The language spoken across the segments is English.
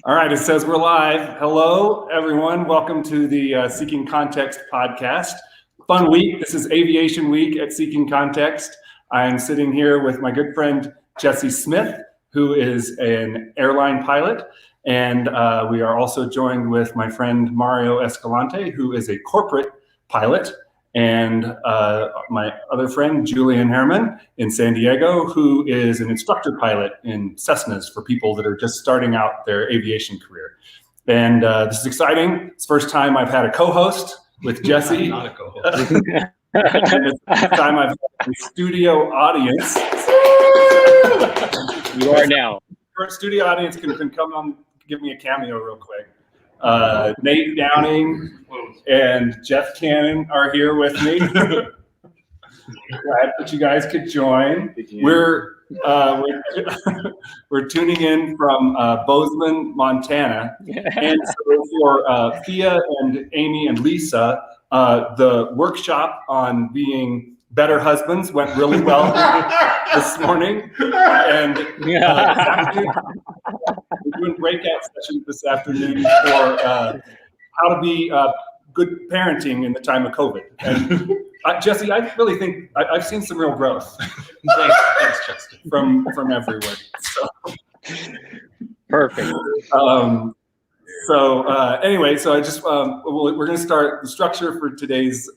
All right, it says we're live. Hello, everyone. Welcome to the Seeking Context podcast. Fun week. This is Aviation Week at Seeking Context. I'm sitting here with my good friend, Jesse Smith, who is an airline pilot. And we are also joined with my friend, Mario Escalante, who is a corporate pilot. And my other friend, Julian Herman in San Diego, who is an instructor pilot in Cessnas for people that are just starting out their aviation career. And this is exciting. It's the first time I've had a co-host with Jesse. Not a co-host. And it's the first time I've had a studio audience. You are now. Our studio audience can come on, give me a cameo real quick. Nate Downing and Jeff Cannon are here with me. Glad that you guys could join. We're tuning in from Bozeman, Montana. And so for Thea and Amy and Lisa, the workshop on being better husbands went really well this morning. And we're doing breakout sessions this afternoon for how to be good parenting in the time of COVID. And Jesse, I really think I've seen some real growth. Thanks, Justin. From everywhere. So. Perfect. Anyway, so I just we're going to start. The structure for today's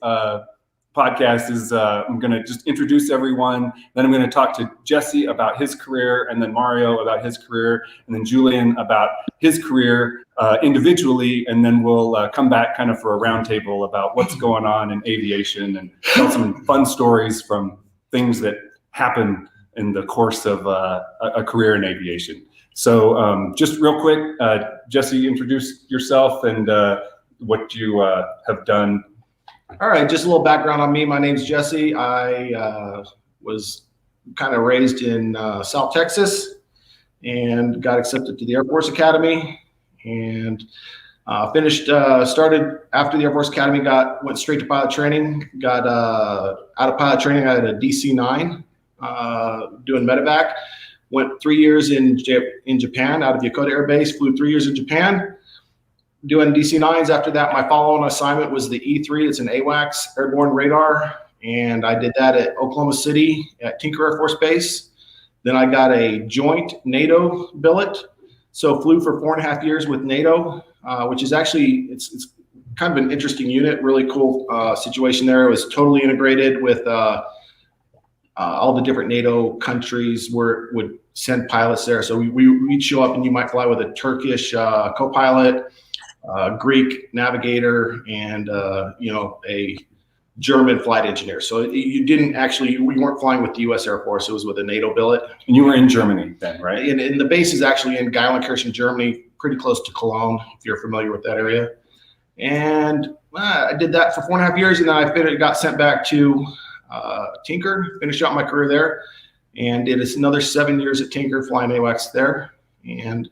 podcast is I'm going to just introduce everyone. Then I'm going to talk to Jesse about his career, and then Mario about his career, and then Julian about his career individually, and then we'll come back kind of for a roundtable about what's going on in aviation and tell some fun stories from things that happen in the course of a career in aviation. So just real quick, Jesse, introduce yourself and what you have done. All right, just a little background on me. My name's Jesse. I was kind of raised in South Texas and got accepted to the Air Force Academy and started after the Air Force Academy, went straight to pilot training, got out of pilot training. I had a DC-9 doing medevac, went 3 years in Japan out of Yokota Air Base, flew 3 years in Japan. Doing DC-9s. After that, my follow-on assignment was the E3. It's an AWACS airborne radar, and I did that at Oklahoma City at Tinker Air Force Base. Then I got a joint NATO billet, so flew for 4.5 years with NATO, which is actually it's kind of an interesting unit. Really cool situation there. It was totally integrated with all the different NATO countries would send pilots there. So we'd show up, and you might fly with a Turkish co-pilot, Greek navigator, and a German flight engineer. So we weren't flying with the U.S. Air Force. It was with a NATO billet. And you were in Germany then, right? And the base is actually in Geilenkirchen, Germany, pretty close to Cologne, if you're familiar with that area. And I did that for 4.5 years, and then I got sent back to Tinker, finished out my career there, and did another 7 years at Tinker, flying AWACS there, and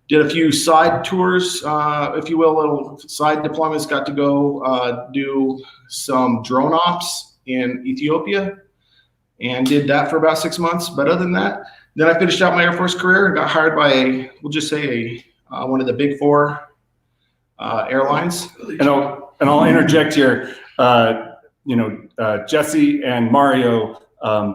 did a few side tours, if you will, little side deployments. Got to go do some drone ops in Ethiopia and did that for about 6 months. But other than that, then I finished out my Air Force career and got hired by one of the big four airlines. And I'll interject here. Jesse and Mario,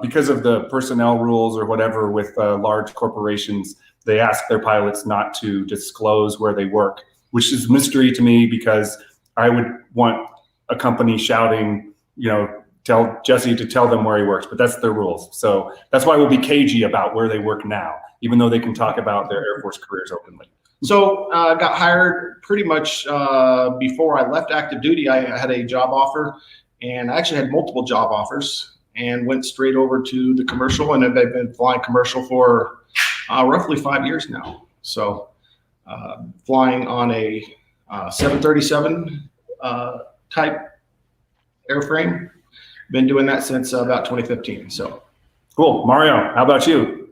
because of the personnel rules or whatever with large corporations, they ask their pilots not to disclose where they work, which is a mystery to me because I would want a company shouting, tell Jesse to tell them where he works, but that's their rules. So that's why we'll be cagey about where they work now, even though they can talk about their Air Force careers openly. So I got hired pretty much before I left active duty. I had a job offer, and I actually had multiple job offers, and went straight over to the commercial, and I've been flying commercial for roughly 5 years now. So flying on a 737 type airframe. Been doing that since about 2015. So cool. Mario, how about you?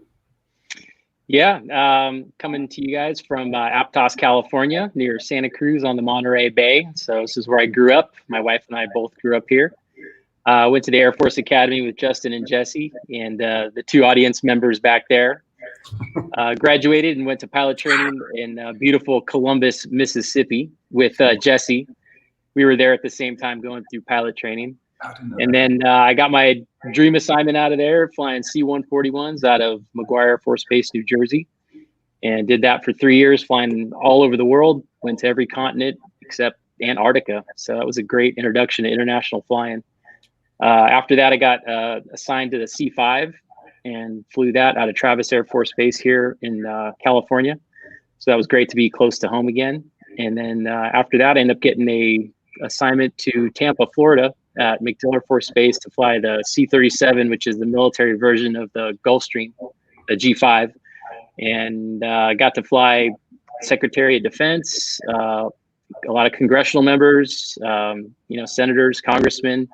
Yeah, coming to you guys from Aptos, California, near Santa Cruz on the Monterey Bay. So this is where I grew up. My wife and I both grew up here. Went to the Air Force Academy with Justin and Jesse, and the two audience members back there. Graduated and went to pilot training in beautiful Columbus, Mississippi with Jesse. We were there at the same time going through pilot training. And then I got my dream assignment out of there, flying C-141s out of McGuire Air Force Base, New Jersey, and did that for 3 years, flying all over the world, went to every continent except Antarctica. So that was a great introduction to international flying. After that, I got assigned to the C-5 and flew that out of Travis Air Force Base here in California. So that was great to be close to home again. And then after that, I ended up getting a assignment to Tampa, Florida at MacDill Air Force Base to fly the C-37, which is the military version of the Gulfstream, the G5. And got to fly Secretary of Defense, a lot of congressional members, senators, congressmen,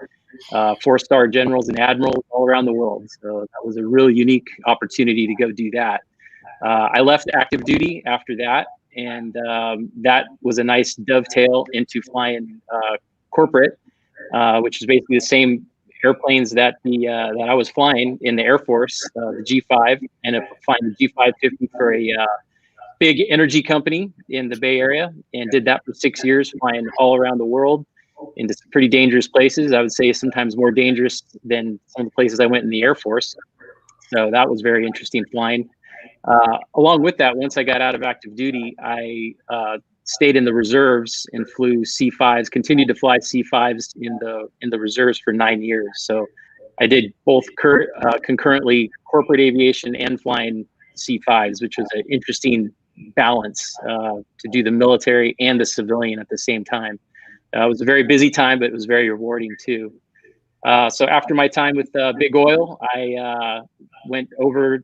4-star generals and admirals all around the world. So that was a really unique opportunity to go do that. I left active duty after that, and that was a nice dovetail into flying corporate, which is basically the same airplanes that I was flying in the Air Force, the G5, ended up flying the G550 for a big energy company in the Bay Area, and did that for 6 years, flying all around the world into some pretty dangerous places. I would say sometimes more dangerous than some of the places I went in the Air Force. So that was very interesting flying. Along with that, once I got out of active duty, I stayed in the reserves and flew C5s, continued to fly C5s in the reserves for 9 years. So I did both concurrently corporate aviation and flying C5s, which was an interesting balance to do the military and the civilian at the same time. It was a very busy time, but it was very rewarding too. So after my time with Big Oil, I went over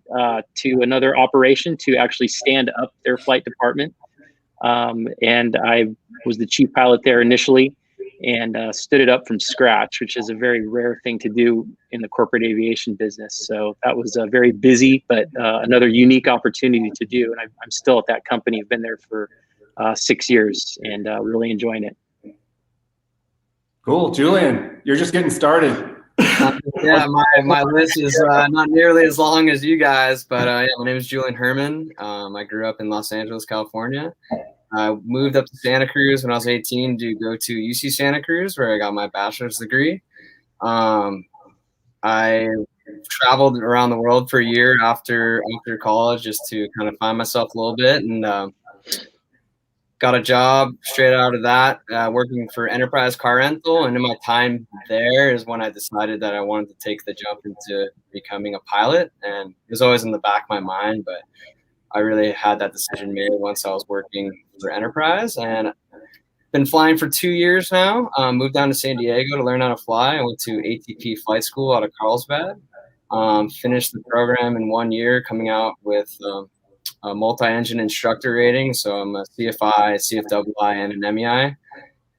to another operation to actually stand up their flight department. And I was the chief pilot there initially, and stood it up from scratch, which is a very rare thing to do in the corporate aviation business. So that was very busy, but another unique opportunity to do. And I'm still at that company. I've been there for 6 years and really enjoying it. Cool. Julian, you're just getting started. Yeah, my list is not nearly as long as you guys, but yeah, my name is Julian Herman. I grew up in Los Angeles, California. I moved up to Santa Cruz when I was 18 to go to UC Santa Cruz, where I got my bachelor's degree. I traveled around the world for a year after college just to kind of find myself a little bit, and got a job straight out of that, working for Enterprise Car Rental. And in my time there is when I decided that I wanted to take the jump into becoming a pilot. And it was always in the back of my mind, but I really had that decision made once I was working for Enterprise. And been flying for 2 years now. Moved down to San Diego to learn how to fly. I went to ATP flight school out of Carlsbad. Finished the program in 1 year, coming out with a multi-engine instructor rating. So I'm a CFI, CFWI, and an MEI.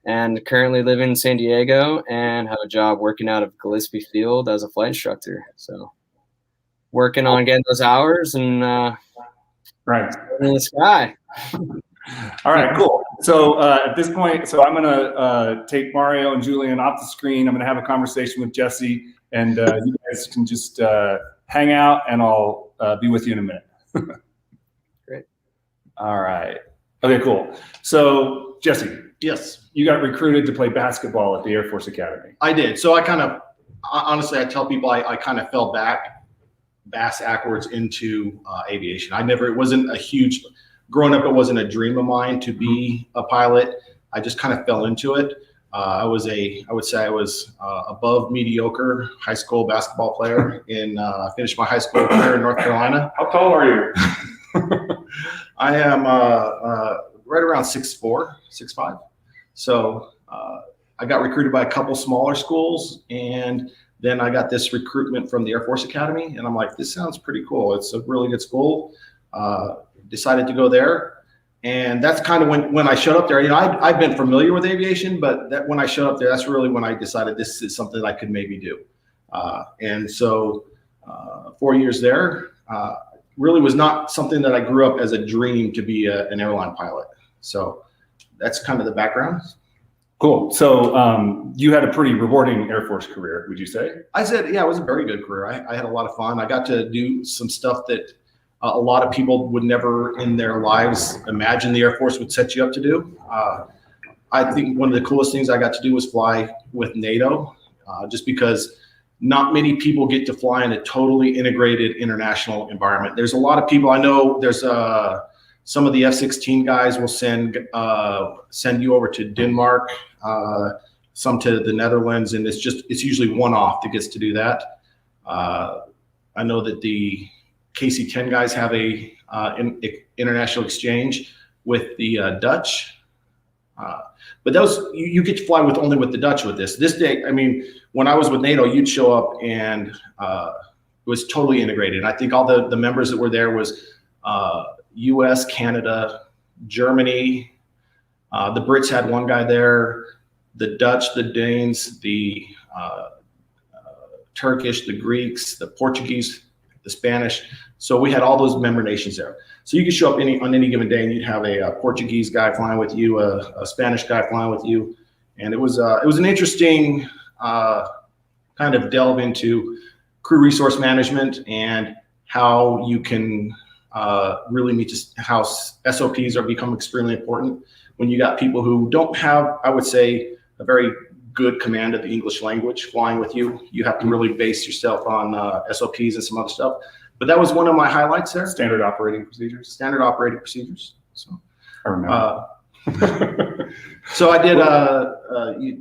And currently live in San Diego and have a job working out of Gillespie Field as a flight instructor. So working on getting those hours and right in the sky. All right, cool. So at this point, I'm going to take Mario and Julian off the screen. I'm going to have a conversation with Jesse, and you guys can just hang out, and I'll be with you in a minute. Great. All right. Okay, cool. So Jesse, Yes, you got recruited to play basketball at the Air Force Academy. I did. So I kind of, honestly, I tell people I kind of fell backwards into aviation. It wasn't a huge, growing up, it wasn't a dream of mine to be a pilot. I just kind of fell into it. I would say I was above mediocre high school basketball player. Finished my high school career in North Carolina. How tall are you? I am right around 6'4", 6'5". So I got recruited by a couple smaller schools, and then I got this recruitment from the Air Force Academy, and I'm like, this sounds pretty cool. It's a really good school. Decided to go there. And that's kind of when I showed up there. You know, I've been familiar with aviation, but when I showed up there, that's really when I decided this is something I could maybe do. And so 4 years there really was not something that I grew up as a dream to be an airline pilot. So that's kind of the background. Cool. So you had a pretty rewarding Air Force career, would you say? I said, yeah, it was a very good career. I had a lot of fun. I got to do some stuff that a lot of people would never in their lives imagine the Air Force would set you up to do. I think one of the coolest things I got to do was fly with NATO, just because not many people get to fly in a totally integrated international environment. There's a lot of people I know. There's some of the F-16 guys will send you over to Denmark, some to the Netherlands, and it's usually one-off that gets to do that. I know that the KC-10 guys have a international exchange with the Dutch. But you get to fly only with the Dutch with this. This day, I mean, when I was with NATO, you'd show up and it was totally integrated. And I think all the members that were there was U.S., Canada, Germany. The Brits had one guy there. The Dutch, the Danes, the Turkish, the Greeks, the Portuguese, the Spanish. So we had all those member nations there. So you could show up on any given day, and you'd have a Portuguese guy flying with you, a Spanish guy flying with you, and it was an interesting kind of delve into crew resource management and how you can really need to how SOPs are become extremely important when you got people who don't have, I would say, a very good command of the English language flying with you. You have to really base yourself on SOPs and some other stuff. But that was one of my highlights there. Standard operating procedures. Standard operating procedures. So I remember. So I did.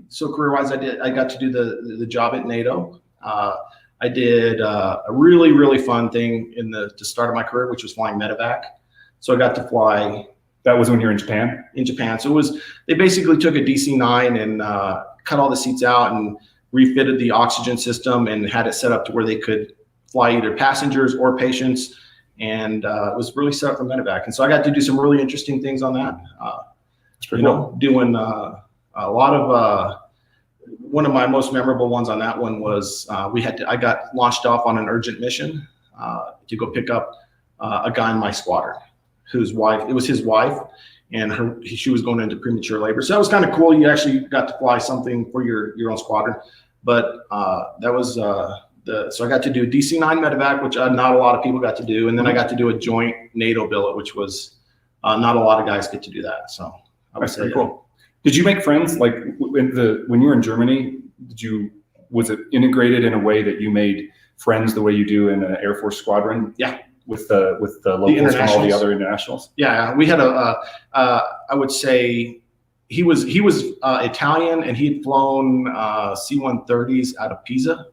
So career-wise, I got to do the job at NATO. I did a really fun thing in the start of my career, which was flying medevac. So I got to fly. That was when you were in Japan? In Japan. So they basically took a DC-9 and cut all the seats out and refitted the oxygen system and had it set up to where they could fly either passengers or patients. And it was really set up for medevac. And so I got to do some really interesting things on that. That's pretty cool. Doing a lot of, one of my most memorable ones on that one was I got launched off on an urgent mission to go pick up a guy in my squadron whose wife, it was his wife, and she was going into premature labor. So that was kind of cool. You actually got to fly something for your own squadron. But that was so I got to do DC-9 medevac, which not a lot of people got to do. And then I got to do a joint NATO billet, which was not a lot of guys get to do that. So I would say cool. Did you make friends like when you were in Germany? Was it integrated in a way that you made friends the way you do in an Air Force squadron? Yeah, with the locals from all the other internationals. Yeah, we had I would say he was Italian, and he had flown C-130s out of Pisa.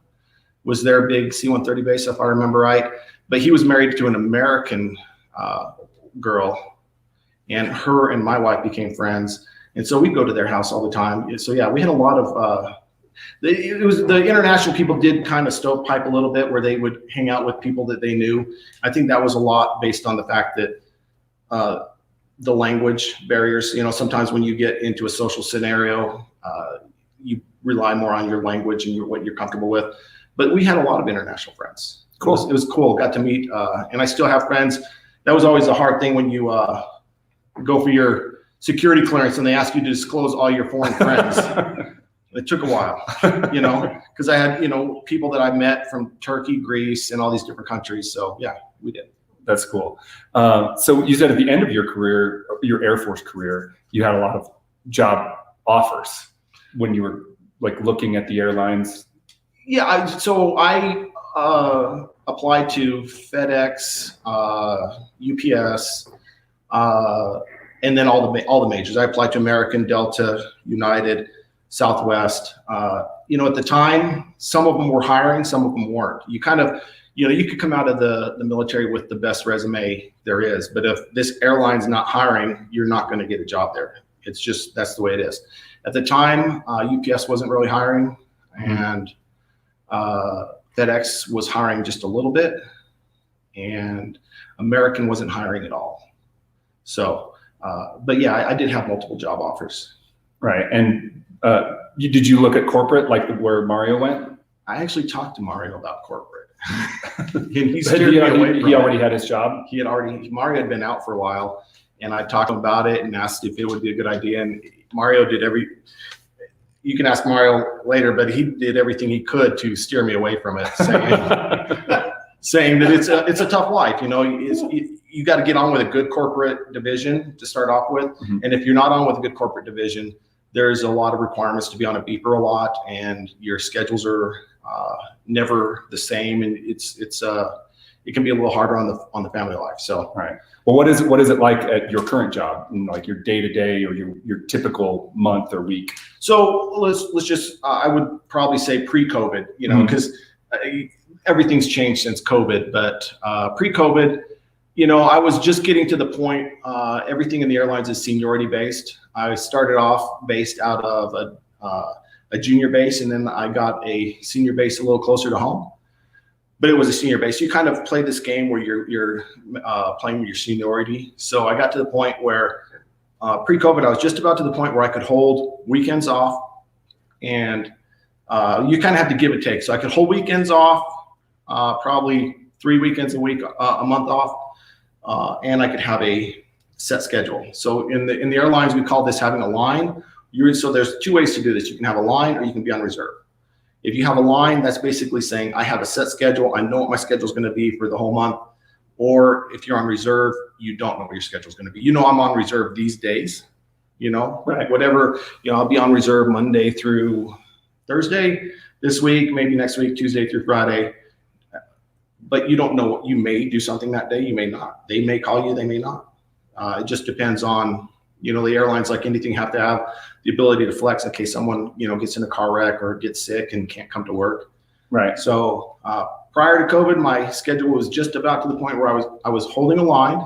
Was their big C-130 base, if I remember right. But he was married to an American girl, and her and my wife became friends. And so we'd go to their house all the time. So yeah, we had a lot of, the international people did kind of stovepipe a little bit where they would hang out with people that they knew. I think that was a lot based on the fact that the language barriers, sometimes when you get into a social scenario, you rely more on your language and what you're comfortable with. But we had a lot of international friends. Cool. It was cool. Got to meet, and I still have friends. That was always a hard thing when you go for your security clearance and they ask you to disclose all your foreign friends. It took a while, because I had, people that I met from Turkey, Greece, and all these different countries. So yeah, we did. That's cool. So you said at the end of your career, your Air Force career, you had a lot of job offers when you were like looking at the airlines. Yeah. I applied to FedEx, UPS, and then all the majors. I applied to American, Delta, United, Southwest. At the time, some of them were hiring, some of them weren't. You kind of, you could come out of the military with the best resume there is, but if this airline's not hiring, you're not going to get a job there. It's just, that's the way it is. At the time, UPS wasn't really hiring, and FedEx was hiring just a little bit, and American wasn't hiring at all. So, but yeah, I did have multiple job offers. Right. And did you look at corporate, like where Mario went? I actually talked to Mario about corporate. And he steered me away from he already had his job? Mario had been out for a while, and I talked to him about it and asked if it would be a good idea. And Mario did you can ask Mario later, but he did everything he could to steer me away from it, saying, saying that it's a tough life. You know, you got to get on with a good corporate division to start off with. Mm-hmm. And if you're not on with a good corporate division, there's a lot of requirements to be on a beeper a lot, and your schedules are never the same, and it can be a little harder on the family life. So, right. Well, what is it like at your current job, like your day to day or your typical month or week? So let's just I would probably say pre-COVID, you know, because everything's changed since COVID. But pre-COVID, you know, I was just getting to the point. Everything in the airlines is seniority based. I started off based out of a junior base, and then I got a senior base a little closer to home. But it was a senior base. You kind of play this game where you're playing with your seniority. So I got to the point where pre-COVID, I was just about to the point where I could hold weekends off, and you kind of have to give and take. So I could hold weekends off, probably 3 weekends a week, a month off, and I could have a set schedule. So in the airlines, we call this having a line. So there's 2 ways to do this. You can have a line, or you can be on reserve. If you have a line, that's basically saying I have a set schedule. I know what my schedule is going to be for the whole month. Or if you're on reserve, you don't know what your schedule is going to be. You know, I'm on reserve these days, you know, right. Whatever, you know, I'll be on reserve Monday through Thursday this week, maybe next week, Tuesday through Friday. But you don't know what you may do something that day. You may not. They may call you. They may not. It just depends on, you know, the airlines, like anything, have to have the ability to flex in case someone, you know, gets in a car wreck or gets sick and can't come to work. Right. So prior to COVID, my schedule was just about to the point where I was holding a line,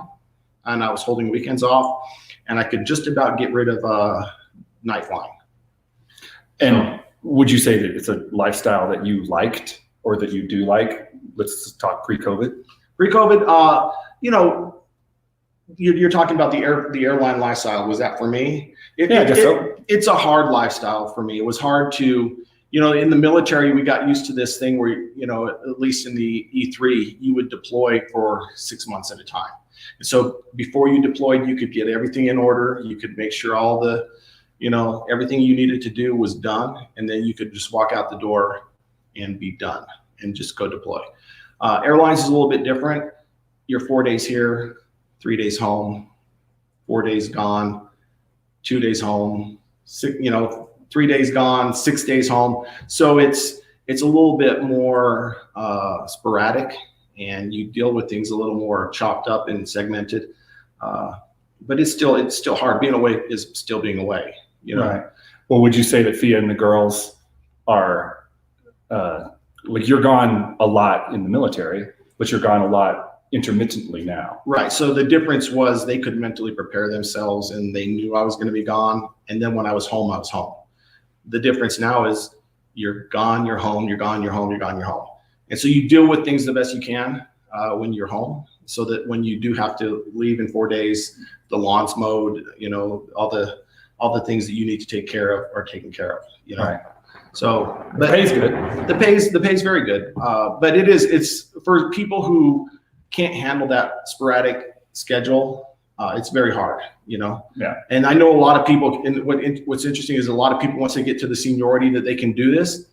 and I was holding weekends off, and I could just about get rid of night flying. And would you say that it's a lifestyle that you liked or that you do like? Let's talk pre-COVID. Pre-COVID, you know, you're talking about the airline lifestyle. Was that for me? I guess so. It's a hard lifestyle for me. It was hard to, you know, in the military, we got used to this thing where, you know, at least in the E3, you would deploy for 6 months at a time. And so before you deployed, you could get everything in order. You could make sure all the, you know, everything you needed to do was done. And then you could just walk out the door and be done and just go deploy. Airlines is a little bit different. You're 4 days here, 3 days home, 4 days gone, 2 days home, 3 days gone, 6 days home. So it's a little bit more sporadic, and you deal with things a little more chopped up and segmented. But it's still hard. Being away is still being away, you know. Right. Well, would you say that Fia and the girls are like, you're gone a lot in the military, but you're gone a lot intermittently now? Right. So the difference was they could mentally prepare themselves, and they knew I was going to be gone. And then when I was home, I was home. The difference now is you're gone, you're home, you're gone, you're home, you're gone, you're home. And so you deal with things the best you can when you're home, so that when you do have to leave in 4 days, the launch mode, you know, all the things that you need to take care of are taken care of, you know. Right. So the pay's good. The pay's very good. But it's for people who can't handle that sporadic schedule. It's very hard, you know. Yeah. And I know a lot of people. And what's interesting is a lot of people, once they get to the seniority that they can do this,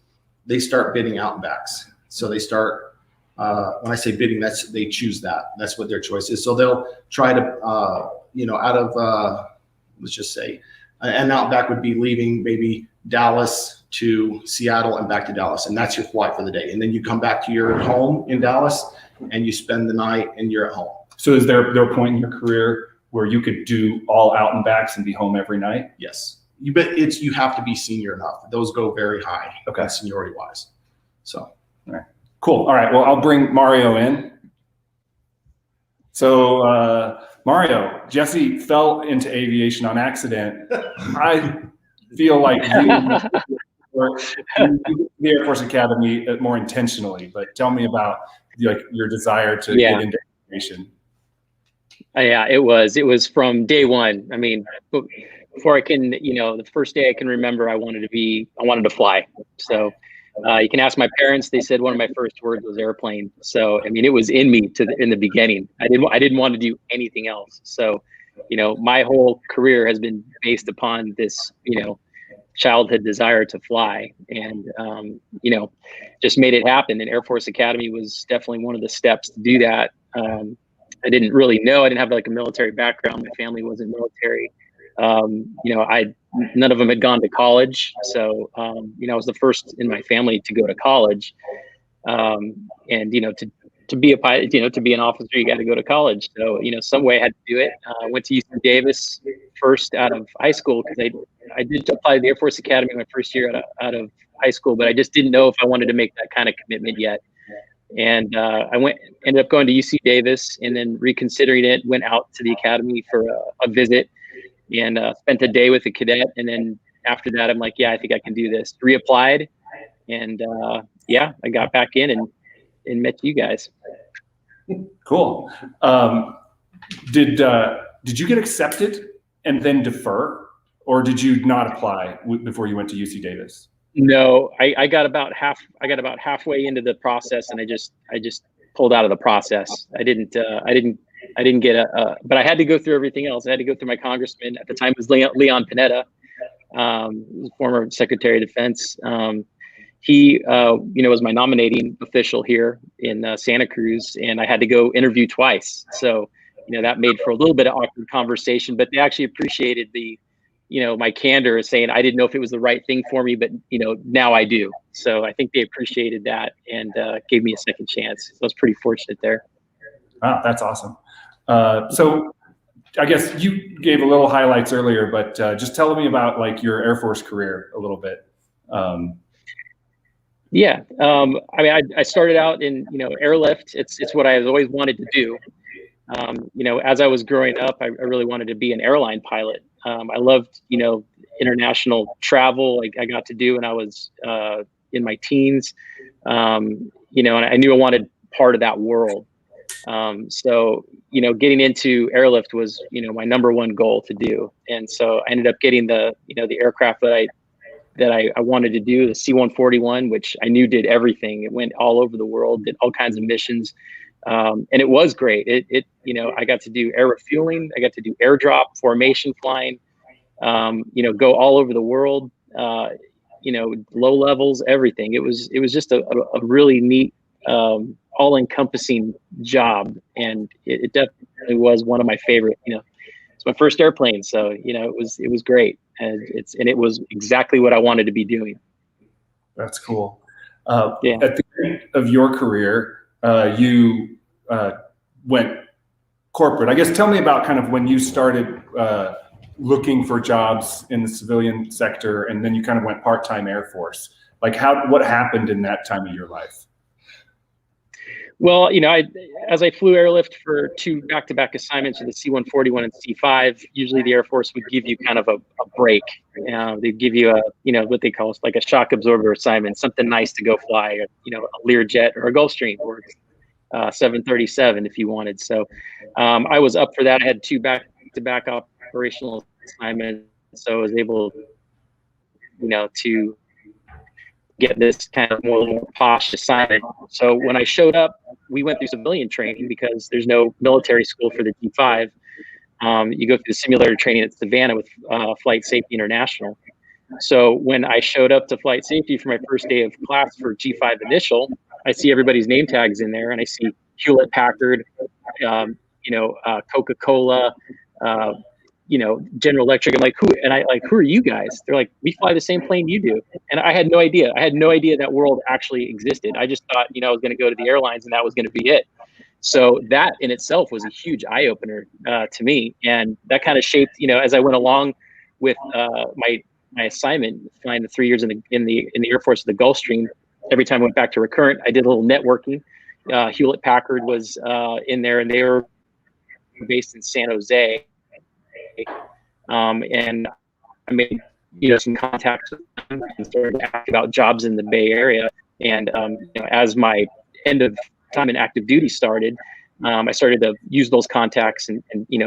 they start bidding out and backs. So they start. When I say bidding, they choose that. That's what their choice is. So they'll try to, you know, out of let's just say, an out and back would be leaving maybe Dallas to Seattle and back to Dallas, and that's your flight for the day. And then you come back to your home in Dallas, and you spend the night, and you're at home. So is there a point in your career where you could do all out and backs and be home every night? Yes. You have to be senior enough. Those go very high, okay, seniority wise. So, all right, cool. All right, well, I'll bring Mario in. So Mario, Jesse fell into aviation on accident. I feel like you were in the Air Force Academy more intentionally, but tell me about your desire to get into aviation. Yeah, it was from day one. I mean, before I can, you know, the first day I can remember, I wanted to fly. So you can ask my parents. They said one of my first words was airplane. So I mean, it was in me in the beginning. I didn't want to do anything else. So, you know, my whole career has been based upon this, you know, childhood desire to fly, and just made it happen. And Air Force Academy was definitely one of the steps to do that. I didn't really know. I didn't have like a military background. My family wasn't military. None of them had gone to college, so I was the first in my family to go to college. And to be a pilot, to be an officer, you got to go to college. So some way I had to do it. I went to UC Davis first out of high school, because I did apply to the Air Force Academy my first year out of high school, but I just didn't know if I wanted to make that kind of commitment yet. And ended up going to UC Davis, and then reconsidering it, went out to the academy for a visit, and spent a day with a cadet. And then after that, I'm like, yeah, I think I can do this. Reapplied, and I got back in and met you guys. Cool. Did you get accepted and then defer, or did you not apply before you went to UC Davis? No, I got about halfway into the process, and I just pulled out of the process. I didn't get but I had to go through everything else. I had to go through my congressman at the time. It was Leon Panetta, former Secretary of Defense. He was my nominating official here in Santa Cruz, and I had to go interview twice. So that made for a little bit of awkward conversation, but they actually appreciated my candor, saying I didn't know if it was the right thing for me, but now I do. So I think they appreciated that, and gave me a second chance. So I was pretty fortunate there. Wow, that's awesome. So I guess you gave a little highlights earlier, but just tell me about like your Air Force career a little bit. I started out in airlift. It's what I always wanted to do. As I was growing up, I really wanted to be an airline pilot. I loved, international travel. I got to do when I was in my teens, and I knew I wanted part of that world. So getting into airlift was, my number one goal to do. And so I ended up getting the aircraft that I wanted to do, the C-141, which I knew did everything. It went all over the world, did all kinds of missions. And it was great. I got to do air refueling. I got to do airdrop, formation flying, go all over the world, low levels, everything. It was just a really neat, all-encompassing job. And it definitely was one of my favorite, it's my first airplane. So, it was great. And it was exactly what I wanted to be doing. That's cool. At the end of your career, you went corporate. I guess tell me about kind of when you started looking for jobs in the civilian sector, and then you kind of went part-time Air Force. Like what happened in that time of your life? Well, as I flew airlift for 2 back-to-back assignments with the C-141 and C-5, usually the Air Force would give you kind of a break. They'd give you what they call like a shock absorber assignment, something nice to go fly, a Learjet or a Gulfstream or 737 if you wanted. So I was up for that. I had 2 back-to-back operational assignments, so I was able, to get this kind of more posh assignment. So when I showed up, we went through civilian training because there's no military school for the G5. You go through the simulator training at Savannah with Flight Safety International. So when I showed up to Flight Safety for my first day of class for G5 Initial, I see everybody's name tags in there, and I see Hewlett Packard, Coca-Cola, General Electric. I'm like, who are you guys? They're like, we fly the same plane you do. And I had no idea. I had no idea that world actually existed. I just thought, I was going to go to the airlines and that was going to be it. So that in itself was a huge eye opener to me. And that kind of shaped, as I went along with my assignment, flying the 3 years in the Air Force of the Gulfstream. Every time I went back to recurrent, I did a little networking. Hewlett Packard was in there, and they were based in San Jose. And I made some contacts with them and started to ask about jobs in the Bay Area. And as my end of time in active duty started, I started to use those contacts and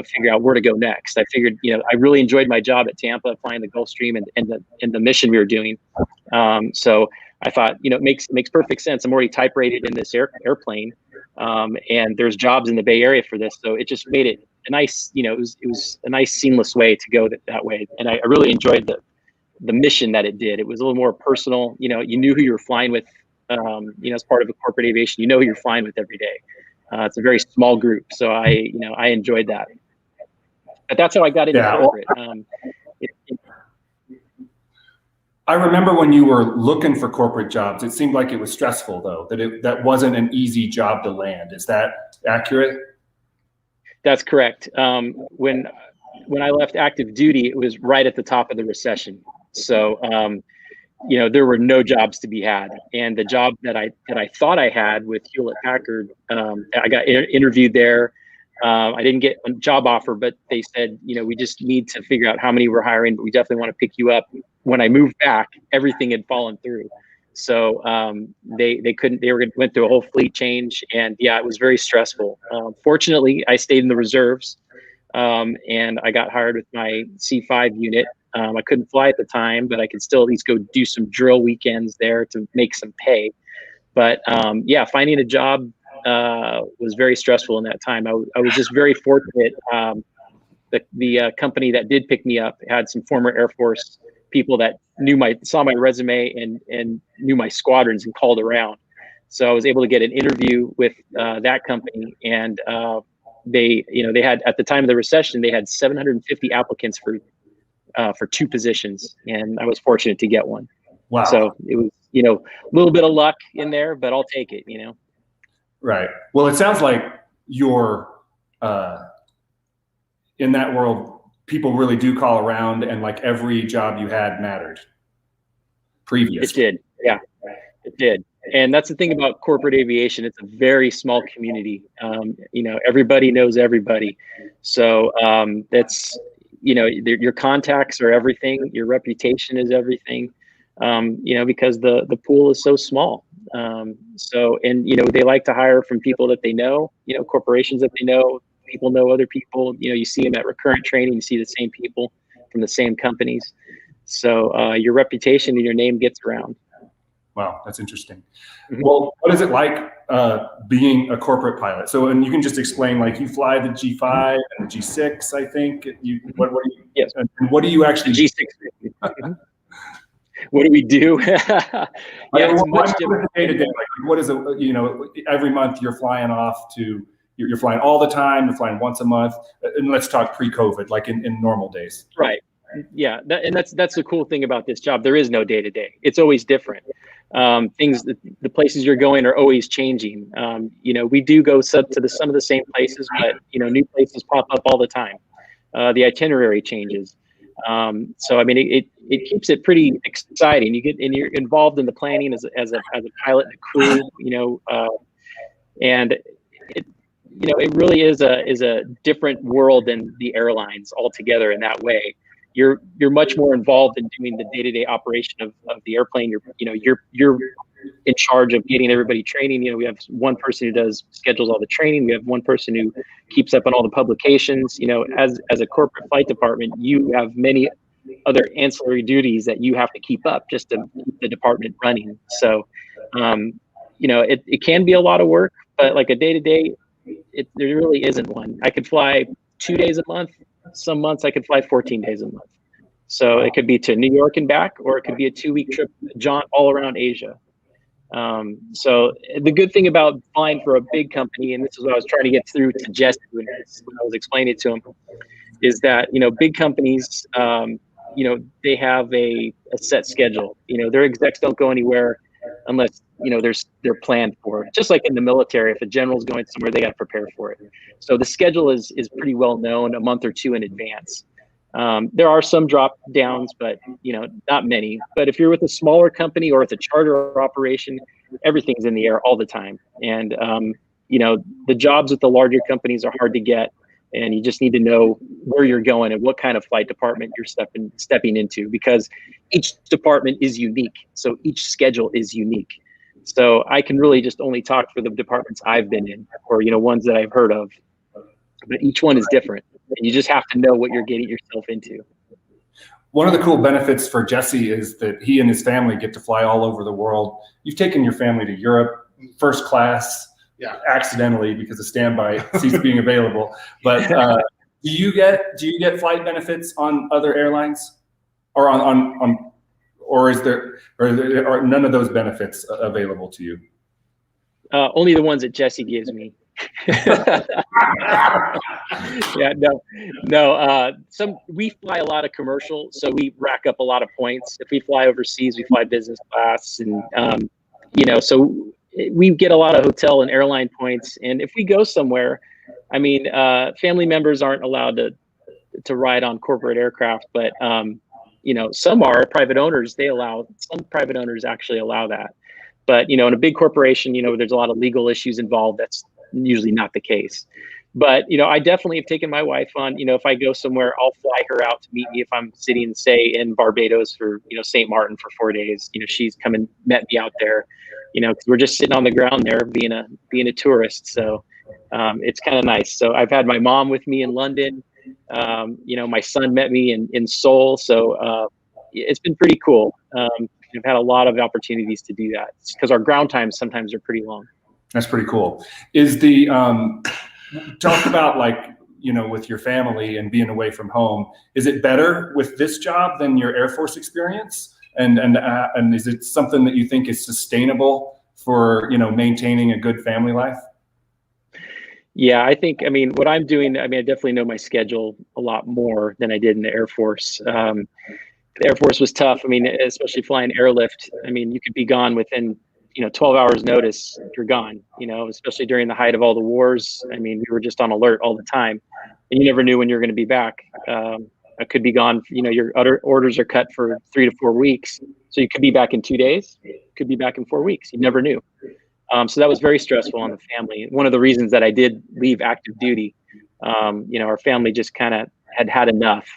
figure out where to go next. I figured I really enjoyed my job at Tampa, flying the Gulfstream and the mission we were doing. So I thought it makes perfect sense. I'm already type rated in this airplane, and there's jobs in the Bay Area for this. So it just made it a nice, it was a nice seamless way to go that way. And I really enjoyed mission that it did. It was a little more personal. You knew who you were flying with. As part of a corporate aviation, you know who you're flying with every day. It's a very small group, so I enjoyed that. But that's how I got into corporate. I remember when you were looking for corporate jobs, it seemed like it was stressful, though, that wasn't an easy job to land. Is that accurate? That's correct. When I left active duty, it was right at the top of the recession. So, there were no jobs to be had. And the job that I thought I had with Hewlett Packard, I got interviewed there. I didn't get a job offer, but they said, we just need to figure out how many we're hiring, but we definitely want to pick you up. When I moved back, everything had fallen through. So they couldn't, went through a whole fleet change, and yeah, it was very stressful. Fortunately, I stayed in the reserves, and I got hired with my C5 unit. I couldn't fly at the time, but I could still at least go do some drill weekends there to make some pay. But finding a job was very stressful in that time. I was just very fortunate. The company that did pick me up had some former Air Force people that saw my resume and knew my squadrons and called around. So I was able to get an interview with that company, and they had, at the time of the recession, they had 750 applicants for 2 positions, and I was fortunate to get one. Wow. So it was, a little bit of luck in there, but I'll take it, Right. Well, it sounds like you're in that world, people really do call around, and like every job you had mattered previously. It did. Yeah, it did. And that's the thing about corporate aviation. It's a very small community. Everybody knows everybody. So that's, your contacts are everything. Your reputation is everything, because the pool is so small. They like to hire from people that they know, corporations that they know. People know other people. You see them at recurrent training. You see the same people from the same companies. So your reputation and your name gets around. Wow, that's interesting. Mm-hmm. Well, what is it like being a corporate pilot? So, and you can just explain, like, you fly the G5 and the G6, I think. Yes. And what do you actually do? G6. What do we do? It's much different. Day-to-day, like, what is it? Every month you're flying off to. You're flying all the time. You're flying once a month. And let's talk pre-COVID, like in normal days. Right. Yeah. That's the cool thing about this job. There is no day-to-day. It's always different. The places you're going are always changing. We do go to some of the same places, but new places pop up all the time. The itinerary changes. So I mean, it keeps it pretty exciting. You're involved in the planning as a pilot and a crew. And it really is a different world than the airlines altogether in that way. You're much more involved in doing the day-to-day operation of the airplane. You're in charge of getting everybody training. We have one person who schedules all the training. We have one person who keeps up on all the publications. As a corporate flight department, you have many other ancillary duties that you have to keep up just to keep the department running. So, it can be a lot of work, but like a day-to-day, there really isn't one. I could fly 2 days a month. Some months I could fly 14 days a month. So it could be to New York and back, or it could be a 2-week trip jaunt all around Asia. So the good thing about flying for a big company, and this is what I was trying to get through to Jesse when I was explaining it to him, is that, big companies, they have a set schedule. Their execs don't go anywhere unless they're planned for it. Just like in the military, if a general's going somewhere, they got to prepare for it. So the schedule is pretty well known a month or 2 in advance. There are some drop downs, but not many. But if you're with a smaller company or with a charter operation, everything's in the air all the time. And the jobs with the larger companies are hard to get, and you just need to know where you're going and what kind of flight department you're stepping into, because each department is unique. So each schedule is unique. So I can really just only talk for the departments I've been in, or ones that I've heard of. But each one is different, and you just have to know what you're getting yourself into. One of the cool benefits for Jesse is that he and his family get to fly all over the world. You've taken your family to Europe, first class, accidentally because of standby seats being available. But do you get flight benefits on other airlines? or or are none of those benefits available to you? Only the ones that Jesse gives me. Yeah, no. We fly a lot of commercial, so we rack up a lot of points. If we fly overseas, we fly business class, and so we get a lot of hotel and airline points. And if we go somewhere, I mean, family members aren't allowed to ride on corporate aircraft, but some are private owners. Some private owners actually allow that. But in a big corporation, there's a lot of legal issues involved. That's usually not the case. But I definitely have taken my wife on. If I go somewhere, I'll fly her out to meet me. If I'm sitting, say, in Barbados for St. Martin for 4 days, she's come and met me out there. Because we're just sitting on the ground there, being a tourist. So it's kind of nice. So I've had my mom with me in London. My son met me in Seoul. So it's been pretty cool. We've had a lot of opportunities to do that because our ground times sometimes are pretty long. That's pretty cool. Is the talk about with your family and being away from home, is it better with this job than your Air Force experience? And is it something that you think is sustainable for maintaining a good family life? Yeah, I think, what I'm doing, I definitely know my schedule a lot more than I did in the Air Force. The Air Force was tough. Especially flying airlift. You could be gone within, 12 hours notice, you're gone, especially during the height of all the wars. We were just on alert all the time, and you never knew when you were going to be back. I could be gone, your orders are cut for 3 to 4 weeks. So you could be back in 2 days, could be back in 4 weeks. You never knew. So that was very stressful on the family. One of the reasons that I did leave active duty, our family just kind of had enough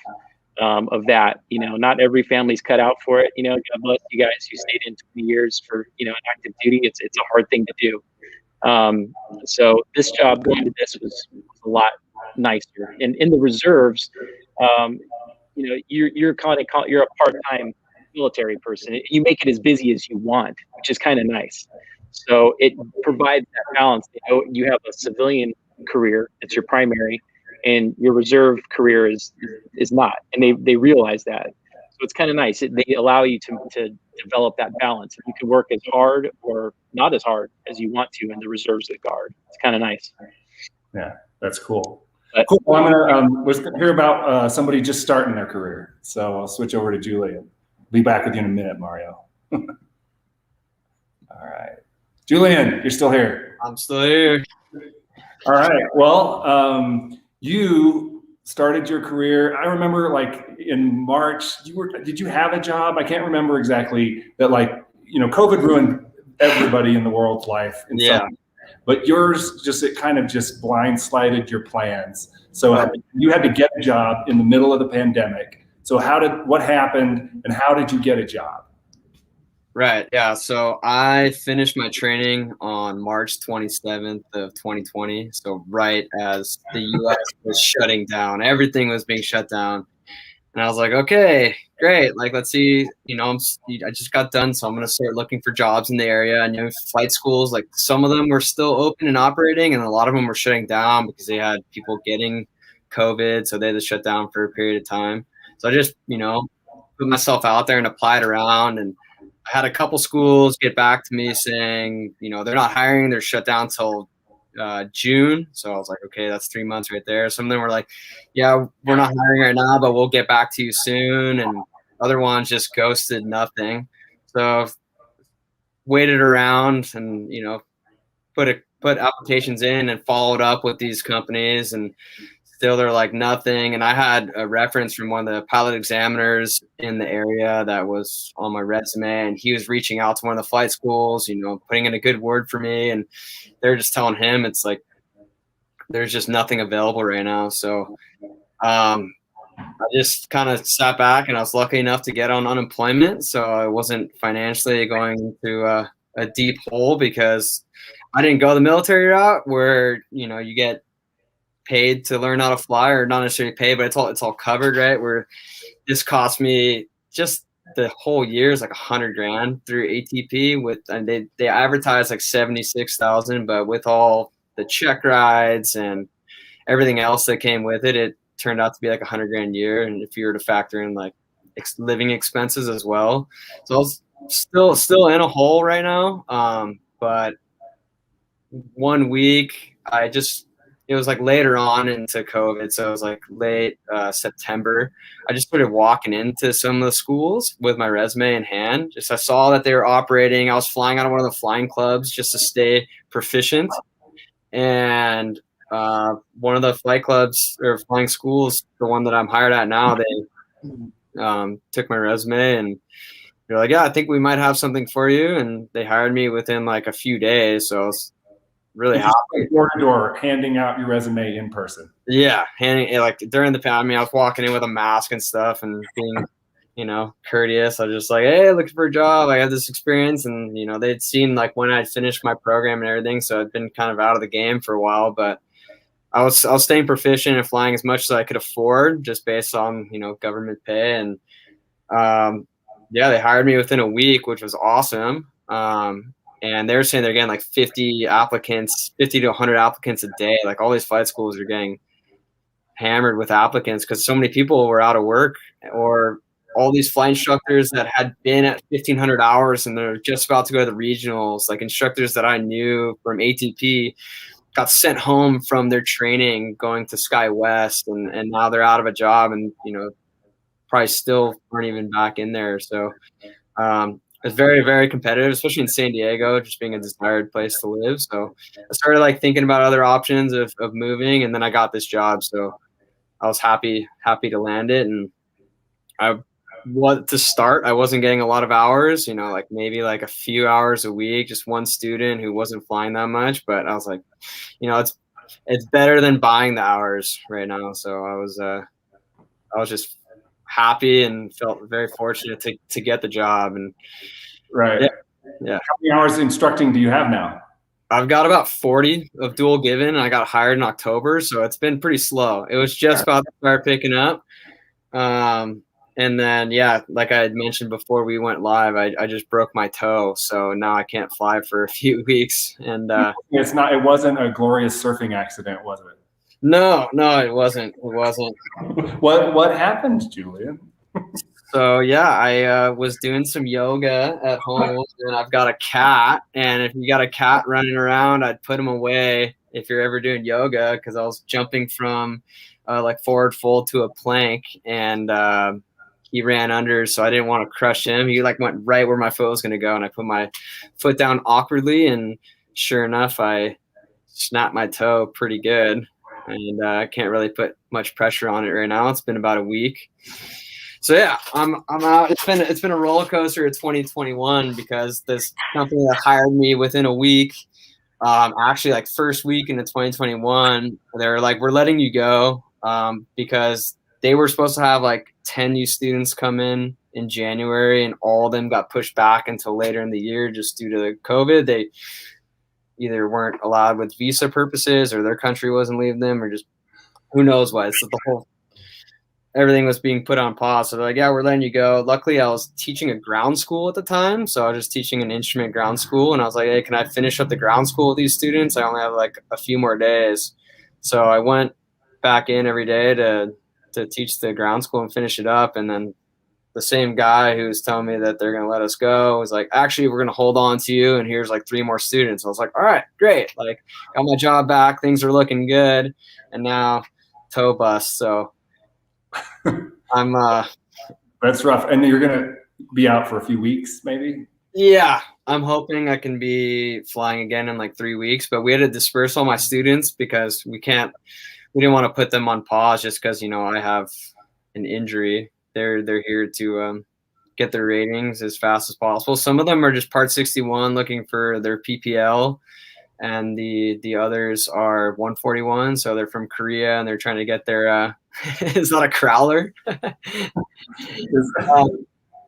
of that. Not every family's cut out for it. God bless you guys who stayed in 20 years for, active duty. It's a hard thing to do. So this job, going to this was a lot nicer. And in the reserves, you're a part-time military person. You make it as busy as you want, which is kind of nice. So it provides that balance. You have a civilian career, it's your primary, and your reserve career is not. And they realize that. So it's kind of nice. They allow you to develop that balance. You can work as hard or not as hard as you want to in the reserves of Guard. It's kind of nice. Yeah, that's cool. Cool. Well, let's hear about somebody just starting their career. So I'll switch over to Julian. Be back with you in a minute, Mario. All right. Julian, you're still here. I'm still here. All right. Well, you started your career. I remember in March, did you have a job? I can't remember exactly that, COVID ruined everybody in the world's life. But yours it kind of just blindsided your plans. So you had to get a job in the middle of the pandemic. So what happened and how did you get a job? Right. Yeah. So I finished my training on March 27th of 2020. So right as the U.S. was shutting down, everything was being shut down. And I was like, okay, great. Let's see, I just got done. So I'm going to start looking for jobs in the area. And, flight schools, some of them were still open and operating, and a lot of them were shutting down because they had people getting COVID. So they had to shut down for a period of time. So I just, put myself out there and applied around, and I had a couple schools get back to me saying, they're not hiring, they're shut down till June. So I was like, okay, that's 3 months right there. Some of them were like, yeah, we're not hiring right now, but we'll get back to you soon. And other ones just ghosted, nothing. So waited around and, put applications in and followed up with these companies, and still they're like nothing. And I had a reference from one of the pilot examiners in the area that was on my resume, and he was reaching out to one of the flight schools, putting in a good word for me. And they're just telling him it's like, there's just nothing available right now. So I just kind of sat back, and I was lucky enough to get on unemployment. So I wasn't financially going into a deep hole because I didn't go the military route where, you get paid to learn how to fly, or not necessarily paid, but it's all covered, right? Where this cost me just the whole year is like $100,000 through ATP and they advertise like 76,000, but with all the check rides and everything else that came with it, it turned out to be like $100,000 a year. And if you were to factor in like living expenses as well. So I was still in a hole right now. But 1 week, it was like later on into COVID. So it was like late September. I just started walking into some of the schools with my resume in hand. I saw that they were operating. I was flying out of one of the flying clubs just to stay proficient. And one of the flight clubs or flying schools, the one that I'm hired at now, they took my resume and they're like, yeah, I think we might have something for you. And they hired me within like a few days. So I was really happy. Door to door, handing out your resume in person. Yeah, handing it like during the pandemic, I was walking in with a mask and stuff and being, courteous. I was just like, hey, looking for a job. I have this experience, and they'd seen like when I'd finished my program and everything, so I'd been kind of out of the game for a while, but I was staying proficient and flying as much as I could afford, just based on government pay, and yeah, they hired me within a week, which was awesome. And they're saying they're getting like 50 to 100 applicants a day. Like all these flight schools are getting hammered with applicants because so many people were out of work, or all these flight instructors that had been at 1,500 hours and they're just about to go to the regionals, like instructors that I knew from ATP got sent home from their training going to SkyWest, and now they're out of a job and, probably still aren't even back in there. So it's very, very competitive, especially in San Diego, just being a desired place to live. So I started like thinking about other options of moving, and then I got this job. So I was happy to land it. And I wasn't getting a lot of hours, like maybe like a few hours a week, just one student who wasn't flying that much. But I was like, it's better than buying the hours right now. So I was just happy and felt very fortunate to get the job. And right. Yeah. How many hours instructing do you have now? I've got about 40 of dual given, and I got hired in October, so it's been pretty slow. It was just about to start picking up. And then, yeah, like I had mentioned before we went live, I just broke my toe, so now I can't fly for a few weeks. And it wasn't a glorious surfing accident, was it? No, it wasn't. It wasn't. What happened, Julian? So yeah, I was doing some yoga at home, and I've got a cat. And if you got a cat running around, I'd put him away if you're ever doing yoga, because I was jumping from like forward fold to a plank, and he ran under, so I didn't want to crush him. He like went right where my foot was going to go, and I put my foot down awkwardly, and sure enough, I snapped my toe pretty good. And I can't really put much pressure on it right now. It's been about a week. So yeah, I'm out. It's been a roller coaster of 2021, because this company that hired me within a week, actually like first week into 2021, they're like, we're letting you go, because they were supposed to have like 10 new students come in January, and all of them got pushed back until later in the year just due to COVID. They either weren't allowed with visa purposes, or their country wasn't leaving them, or just who knows what. So everything was being put on pause. So they're like, yeah, we're letting you go. Luckily, I was teaching a ground school at the time. So I was just teaching an instrument ground school. And I was like, hey, can I finish up the ground school with these students? I only have like a few more days. So I went back in every day to teach the ground school and finish it up. And then the same guy who was telling me that they're going to let us go was like, actually, we're going to hold on to you, and here's like 3 more students. I was like, all right, great. Like, got my job back. Things are looking good. And now toe bust. So I'm that's rough. And you're going to be out for a few weeks, maybe? Yeah, I'm hoping I can be flying again in like 3 weeks, but we had to disperse all my students because we didn't want to put them on pause just because, I have an injury. They're here to get their ratings as fast as possible. Some of them are just Part 61 looking for their PPL, and the others are 141. So they're from Korea and they're trying to get their is that a crowler?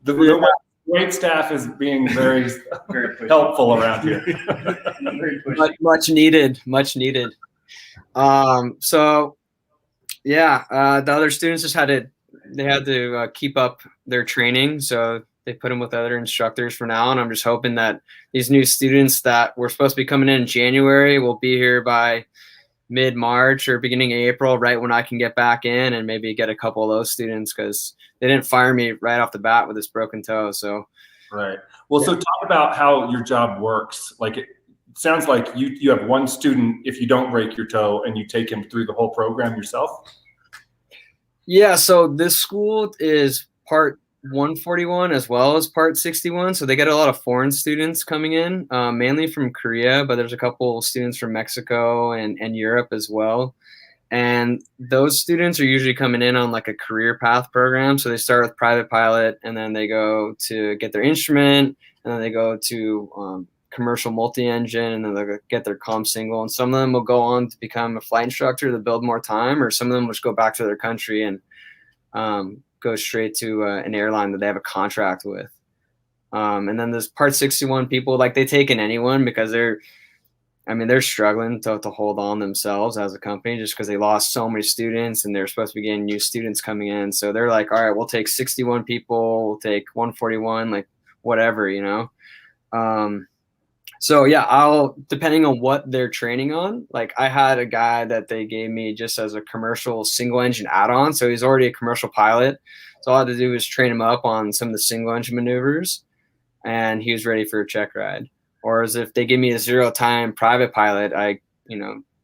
The wait staff is being very, very helpful around here. much needed. So yeah, the other students just had to keep up their training, so they put them with other instructors for now. And I'm just hoping that these new students that were supposed to be coming in January will be here by mid-March or beginning of April, right when I can get back in and maybe get a couple of those students, because they didn't fire me right off the bat with this broken toe. So right. Well, so talk about how your job works. Like it sounds like you have one student if you don't break your toe, and you take him through the whole program yourself. Yeah, so this school is part 141 as well as part 61. So they get a lot of foreign students coming in, mainly from Korea, but there's a couple students from Mexico and Europe as well. And those students are usually coming in on like a career path program. So they start with private pilot, and then they go to get their instrument, and then they go to commercial multi-engine, and then they'll get their comm single. And some of them will go on to become a flight instructor to build more time, or some of them will just go back to their country and go straight to an airline that they have a contract with. And then there's part 61 people, like they take in anyone because they're struggling to hold on themselves as a company, just because they lost so many students and they're supposed to be getting new students coming in. So they're like, all right, we'll take 61 people, we'll take 141, like whatever, you know? So yeah, depending on what they're training on, like I had a guy that they gave me just as a commercial single engine add-on. So he's already a commercial pilot. So all I had to do was train him up on some of the single engine maneuvers, and he was ready for a check ride. Or as if they give me a 0-time private pilot, I,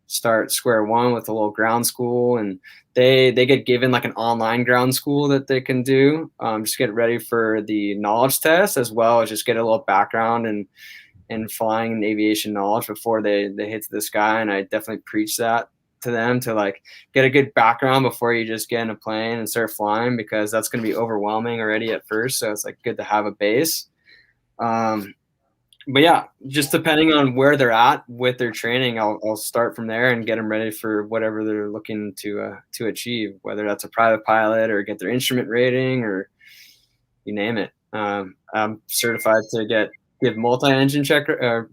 start square one with a little ground school, and they get given like an online ground school that they can do, just get ready for the knowledge test, as well as just get a little background and flying and aviation knowledge before they hit the sky. And I definitely preach that to them, to like get a good background before you just get in a plane and start flying, because that's going to be overwhelming already at first. So it's like good to have a base. But yeah, just depending on where they're at with their training, I'll start from there and get them ready for whatever they're looking to achieve, whether that's a private pilot or get their instrument rating or you name it. I'm certified to give multi-engine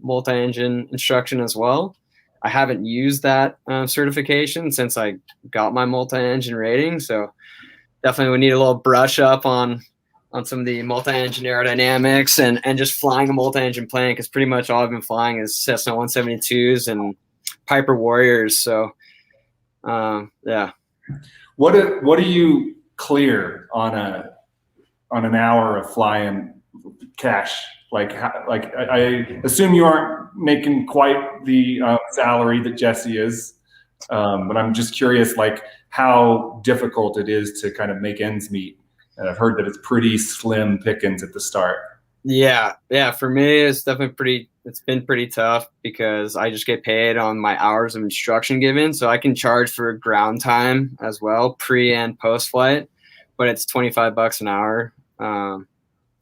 multi-engine instruction as well. I haven't used that certification since I got my multi-engine rating, so definitely we need a little brush up on some of the multi-engine aerodynamics and just flying a multi-engine plane, because pretty much all I've been flying is Cessna 172s and Piper Warriors. So yeah. What do you clear on an hour of flying cash? Like I assume you aren't making quite the salary that Jesse is, but I'm just curious, like how difficult it is to kind of make ends meet. And I've heard that it's pretty slim pickings at the start. Yeah. For me, it's been pretty tough, because I just get paid on my hours of instruction given. So I can charge for ground time as well, pre and post flight, but it's $25 an hour.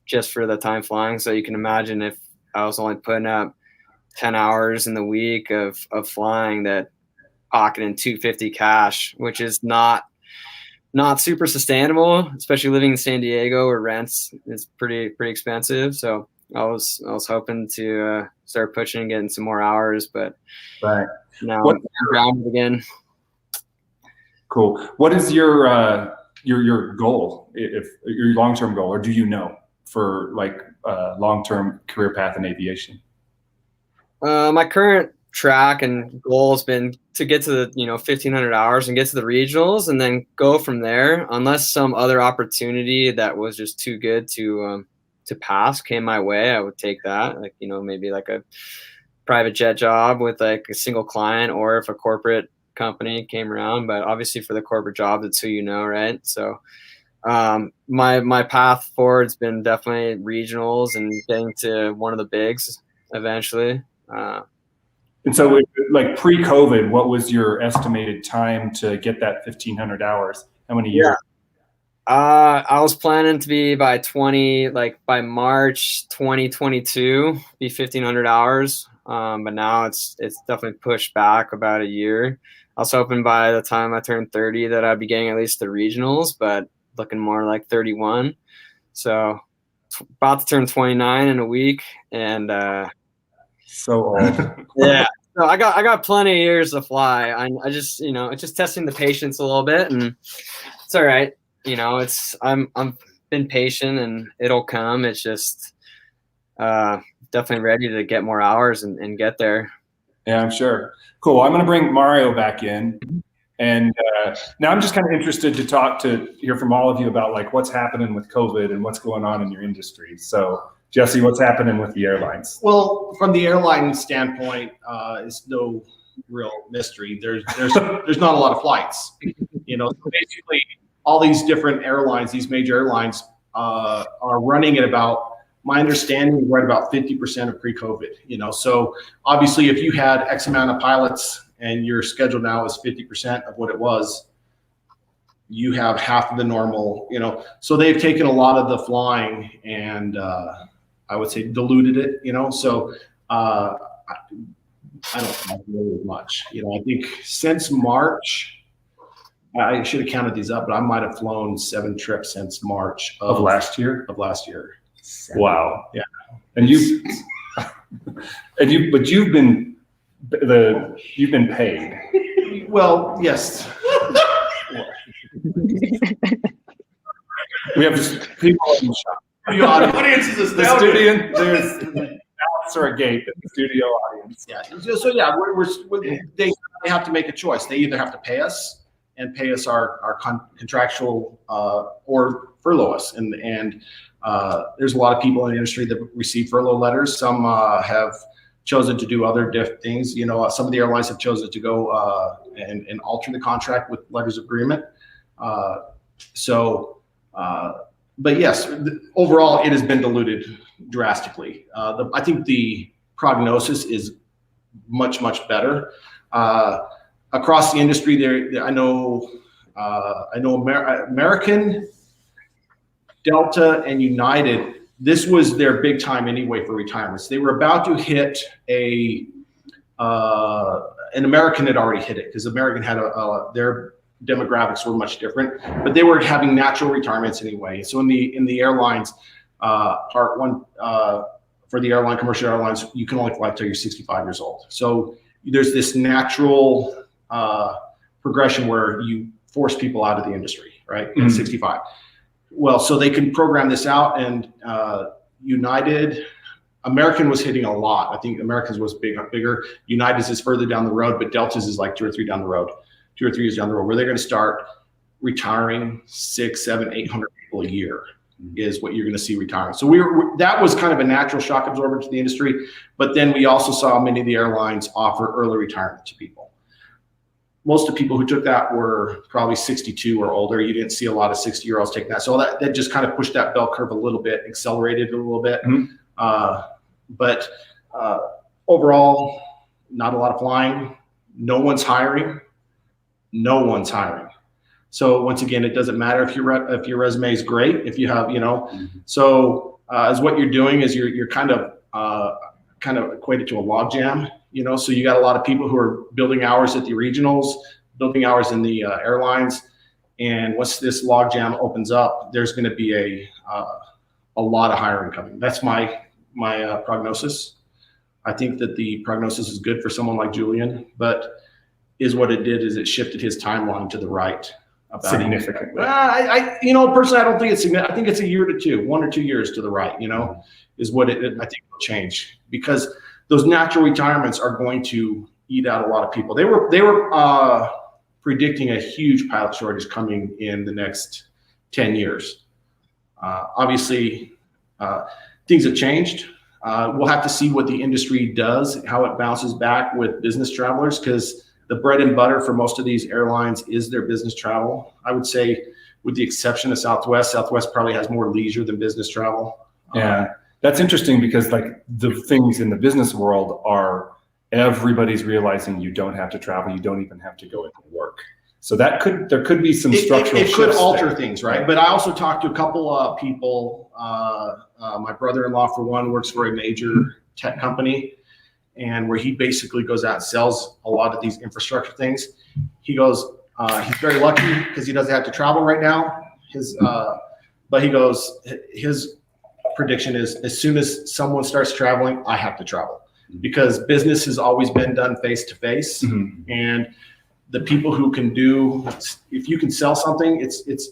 Just for the time flying. So you can imagine if I was only putting up 10 hours in the week of flying, that pocketing $250 cash, which is not super sustainable, especially living in San Diego where rents is pretty expensive. So I was hoping to start pushing and getting some more hours, but right now I'm grounded again. Cool. What is your goal, if your long-term goal, or do you know, for like long-term career path in aviation? My current track and goal has been to get to the 1,500 hours and get to the regionals, and then go from there, unless some other opportunity that was just too good to pass came my way. I would take that, like maybe like a private jet job with like a single client, or if a corporate company came around. But obviously for the corporate job, it's who you know, right? So my path forward's been definitely regionals and getting to one of the bigs eventually. And so, like pre-COVID, what was your estimated time to get that 1,500 hours? How many years? I was planning to be by March 2022, be 1,500 hours. But now it's definitely pushed back about a year. I was hoping by the time I turned 30 that I'd be getting at least the regionals, but looking more like 31. So about to turn 29 in a week, and so old. Yeah. So I got plenty of years to fly. I just it's just testing the patience a little bit, and it's all right. I'm been patient, and it'll come. It's just definitely ready to get more hours and get there. Yeah, I'm sure. Cool. I'm going to bring Mario back in. And now I'm just kind of interested to hear from all of you about like what's happening with COVID and what's going on in your industry. So Jesse, what's happening with the airlines? Well, from the airline standpoint, it's no real mystery. There's not a lot of flights. So basically all these different airlines, these major airlines are running at about, my understanding, right about 50% of pre-COVID. So obviously if you had X amount of pilots and your schedule now is 50% of what it was, you have half of the normal, so they've taken a lot of the flying and I would say diluted it, so I don't know really much. I think since March, I should have counted these up, but I might have flown 7 trips since March of last year. Wow. Yeah. And you've been paid. Well, yes. We have people in the shop. The audience is The studio, there's a gate in the studio audience. Yeah. So yeah, they have to make a choice. They either have to pay us our contractual or furlough us. And there's a lot of people in the industry that receive furlough letters. Some have chosen to do other things. Some of the airlines have chosen to go and alter the contract with letters of agreement. But yes, overall, it has been diluted drastically. I think the prognosis is much, much better. Across the industry, I know American, Delta, and United, this was their big time anyway for retirements. They were about to hit an American had already hit it because American had their demographics were much different, but they were having natural retirements anyway. So in the airlines, part one, for the commercial airlines, you can only fly till you're 65 years old. So there's this natural progression where you force people out of the industry, right? At 65. Well, so they can program this out, and United, American was hitting a lot. I think Americans was bigger. United's is further down the road, but Delta's is like 2 or 3 down the road, 2 or 3 years down the road, where they're going to start retiring 600, 700, 800 people a year is what you're going to see retiring. So that was kind of a natural shock absorber to the industry. But then we also saw many of the airlines offer early retirement to people. Most of the people who took that were probably 62 or older. You didn't see a lot of 60-year-olds taking that. So that just kind of pushed that bell curve a little bit, accelerated it a little bit. But overall, not a lot of flying. No one's hiring. So once again, it doesn't matter if your resume is great, if you have, so as what you're doing is you're kind of equated to a logjam, so you got a lot of people who are building hours at the regionals, building hours in the airlines. And once this logjam opens up, there's going to be a lot of hiring coming. That's my prognosis. I think that the prognosis is good for someone like Julian, but what it did is it shifted his timeline to the right. Significantly. Personally, I don't think it's significant. I think it's a year to 2, 1 or 2 years to the right, is what I think will change, because those natural retirements are going to eat out a lot of people. They were predicting a huge pilot shortage coming in the next 10 years. Obviously, things have changed. We'll have to see what the industry does, how it bounces back with business travelers, because the bread and butter for most of these airlines is their business travel. I would say, with the exception of Southwest probably has more leisure than business travel. Yeah, that's interesting, because like the things in the business world are everybody's realizing you don't have to travel. You don't even have to go into work. So there could be some structural shifts. It could alter there. Things, right? But I also talked to a couple of people. My brother-in-law, for one, works for a major tech company, and where he basically goes out and sells a lot of these infrastructure things. He goes, he's very lucky because he doesn't have to travel right now. But he goes, his prediction is, as soon as someone starts traveling, I have to travel, because business has always been done face to face, and the people who can if you can sell something,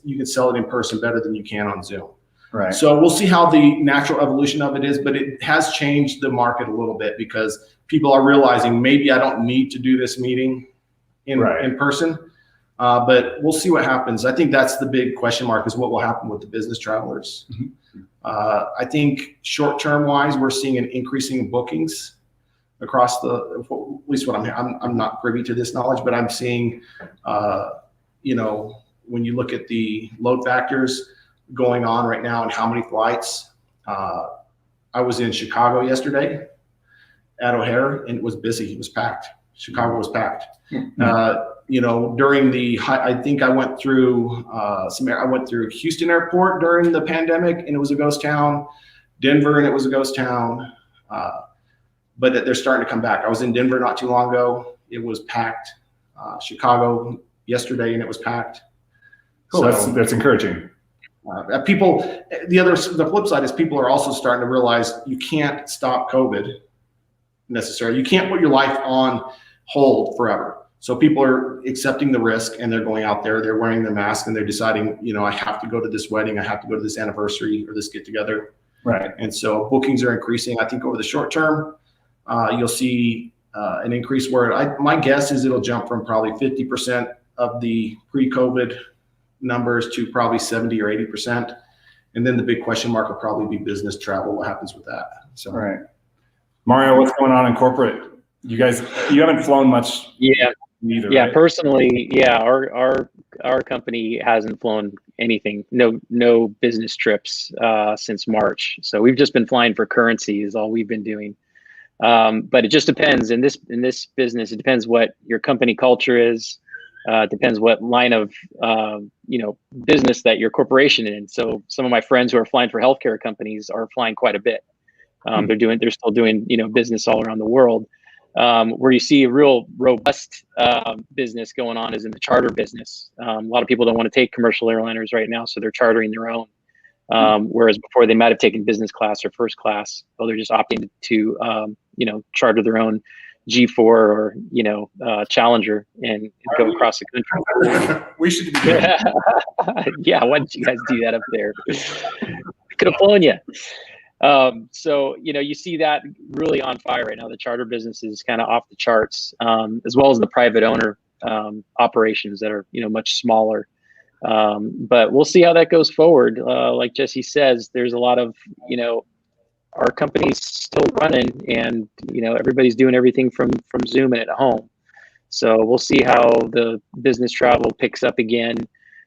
you can sell it in person better than you can on Zoom. Right. So we'll see how the natural evolution of it is, but it has changed the market a little bit, because people are realizing maybe I don't need to do this meeting in person. But we'll see what happens. I think that's the big question mark, is what will happen with the business travelers. I think short-term wise, we're seeing an increasing bookings across at least what I'm not privy to this knowledge, but I'm seeing, when you look at the load factors going on right now and how many flights. I was in Chicago yesterday at O'Hare, and it was busy. It was packed. Chicago was packed. During I think I went through I went through Houston Airport during the pandemic, and it was a ghost town. Denver, and it was a ghost town. But they're starting to come back. I was in Denver not too long ago. It was packed. Chicago yesterday, and it was packed. Cool. So that's encouraging. The flip side is people are also starting to realize you can't stop COVID necessarily. You can't put your life on hold forever. So people are accepting the risk, and they're going out there, they're wearing their mask, and they're deciding, I have to go to this wedding, I have to go to this anniversary or this get together. Right. And so bookings are increasing. I think over the short term, you'll see an increase where my guess is it'll jump from probably 50% of the pre-COVID numbers to probably 70 or 80%. And then the big question mark will probably be business travel. What happens with that? So, right. Mario, what's going on in corporate? You haven't flown much. Yeah. Either, yeah. Right? Personally, yeah, our company hasn't flown anything, no business trips since March. So we've just been flying for currency is all we've been doing. But it just depends in this business. It depends what your company culture is. It depends what line of business that your corporation in. So some of my friends who are flying for healthcare companies are flying quite a bit. They're still doing business all around the world. Where you see a real robust business going on is in the charter business. A lot of people don't want to take commercial airliners right now, so they're chartering their own. Whereas before they might have taken business class or first class, well, they're just opting to charter their own G4 or Challenger and go across the country. We should be doing Yeah, why didn't you guys do that up there? Could have flown you. So you see that really on fire right now. The charter business is kind of off the charts, as well as the private owner operations that are much smaller. But we'll see how that goes forward. Like Jesse says, there's a lot of our company's still running, and everybody's doing everything from Zoom and at home. So we'll see how the business travel picks up again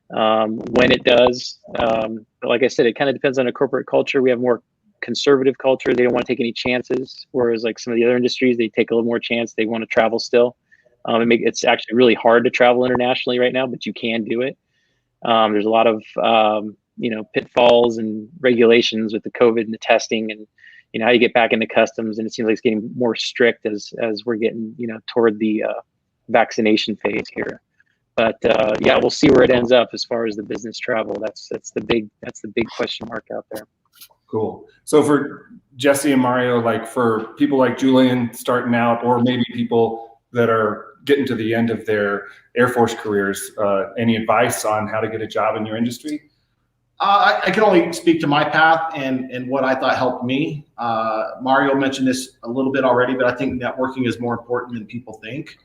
when it does. But like I said, it kind of depends on a corporate culture. We have more conservative culture. They don't want to take any chances, whereas like some of the other industries, they take a little more chance. They want to travel still. It's actually really hard to travel internationally right now, but you can do it. There's a lot of pitfalls and regulations with the COVID and the testing, and how you get back into customs, and it seems like it's getting more strict as we're getting toward the vaccination phase here. But yeah, we'll see where it ends up as far as the business travel. That's the big question mark out there. Cool. So for Jesse and Mario, like for people like Julian starting out, or maybe people that are getting to the end of their Air Force careers, any advice on how to get a job in your industry? I can only speak to my path and what I thought helped me. Mario mentioned this a little bit already, but I think networking is more important than people think.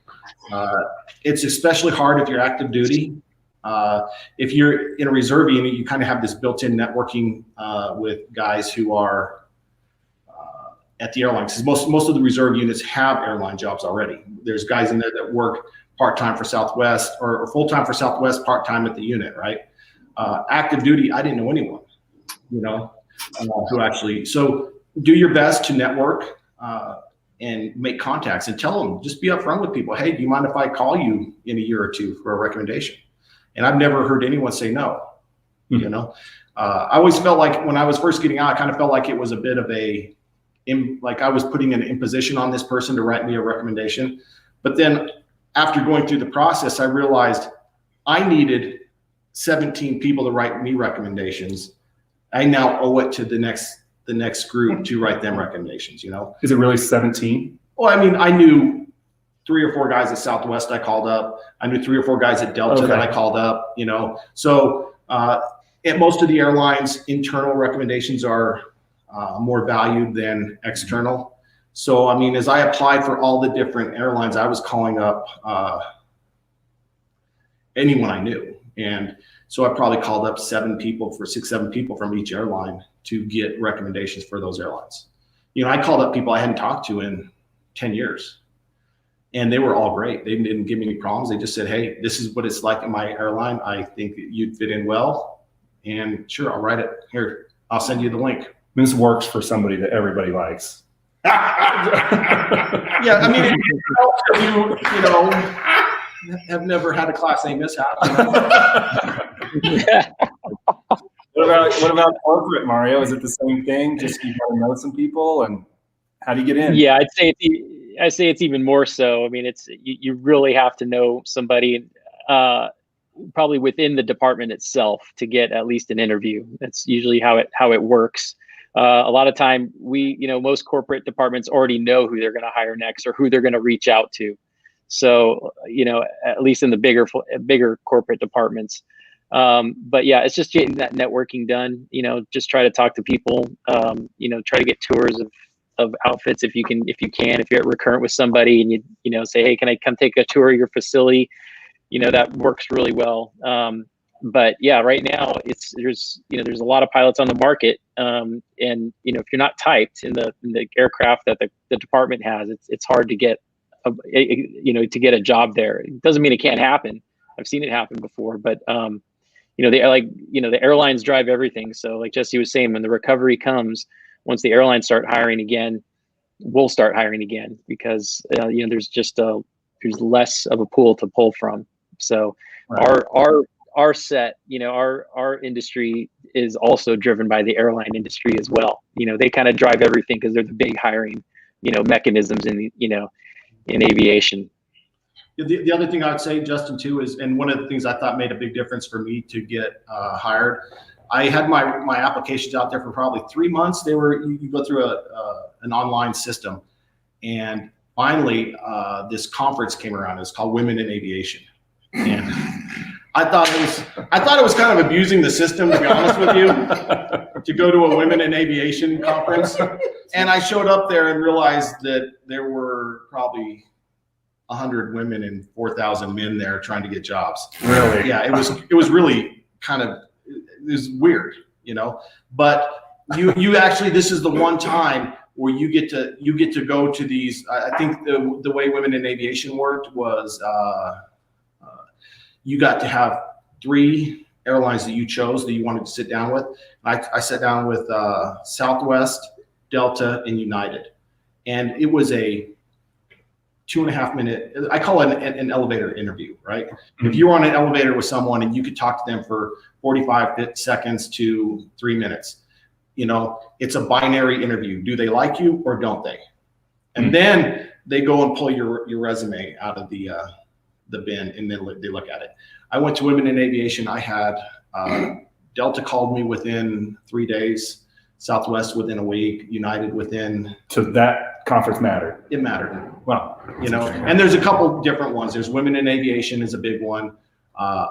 It's especially hard if you're active duty. If you're in a reserve unit, you kind of have this built-in networking with guys who are at the airlines. Because most of the reserve units have airline jobs already. There's guys in there that work part-time for Southwest or full-time for Southwest, part-time at the unit, right? Active duty, I didn't know anyone, who actually. So do your best to network and make contacts and tell them. Just be upfront with people. Hey, do you mind if I call you in a year or two for a recommendation? And I've never heard anyone say no. I always felt like when I was first getting out, I kind of felt like it was a bit of like I was putting an imposition on this person to write me a recommendation. But then after going through the process, I realized I needed 17 people to write me recommendations. I now owe it to the next group to write them recommendations. Is it really 17? Well, I mean, I knew 3 or 4 guys at Southwest I called up. I knew 3 or 4 guys at Delta that I called up, So at most of the airlines, internal recommendations are more valued than external. So, I mean, as I applied for all the different airlines, I was calling up anyone I knew. And so I probably called up 7 people from each airline to get recommendations for those airlines. You know, I called up people I hadn't talked to in 10 years. And they were all great. They didn't give me any problems. They just said, hey, this is what it's like in my airline. I think that you'd fit in well. And sure, I'll write it. Here, I'll send you the link. This works for somebody that everybody likes. Yeah, I mean, you know, have never had a Class A mishap. You know? What about corporate, Mario? Is it the same thing? Just you got to know some people, and how do you get in? Yeah, I'd say it's even more so. I mean, it's you really have to know somebody, probably within the department itself, to get at least an interview. That's usually how it works. A lot of time, most corporate departments already know who they're going to hire next or who they're going to reach out to. So, at least in the bigger corporate departments. But yeah, it's just getting that networking done. Just try to talk to people. Try to get tours of outfits if you can. If you're recurrent with somebody and you say, hey, can I come take a tour of your facility? That works really well. But yeah, right now there's a lot of pilots on the market. And if you're not typed in the aircraft that the department has, it's hard to get to get a job there. It doesn't mean it can't happen. I've seen it happen before, but the airlines drive everything. So like Jesse was saying, when the recovery comes, once the airlines start hiring again, we'll start hiring again because there's less of a pool to pull from. So right. Our set, our industry is also driven by the airline industry as well. They kind of drive everything because they're the big hiring, mechanisms in aviation. The other thing I would say, Justin, too, is, and one of the things I thought made a big difference for me to get hired, I had my applications out there for probably 3 months. You go through an online system, and finally this conference came around. It's called Women in Aviation, and I thought it was kind of abusing the system, to be honest with you, to go to a Women in Aviation conference. And I showed up there and realized that there were probably 100 women and 4,000 men there trying to get jobs. Really? Yeah, it was really it was weird, But you actually, this is the one time where you get to go to these. I think the way Women in Aviation worked was you got to have 3 airlines that you chose that you wanted to sit down with. I sat down with Southwest, Delta, and United, and it was a 2.5 minute, I call it an elevator interview, right? Mm-hmm. If you were on an elevator with someone and you could talk to them for 45 seconds to 3 minutes, it's a binary interview. Do they like you or don't they? And mm-hmm. then they go and pull your resume out of the bin, and then they look at it. I went to Women in Aviation. I had Delta called me within 3 days, Southwest within a week, United within. So that conference mattered. It mattered. Wow. And there's a couple different ones. There's Women in Aviation is a big one. I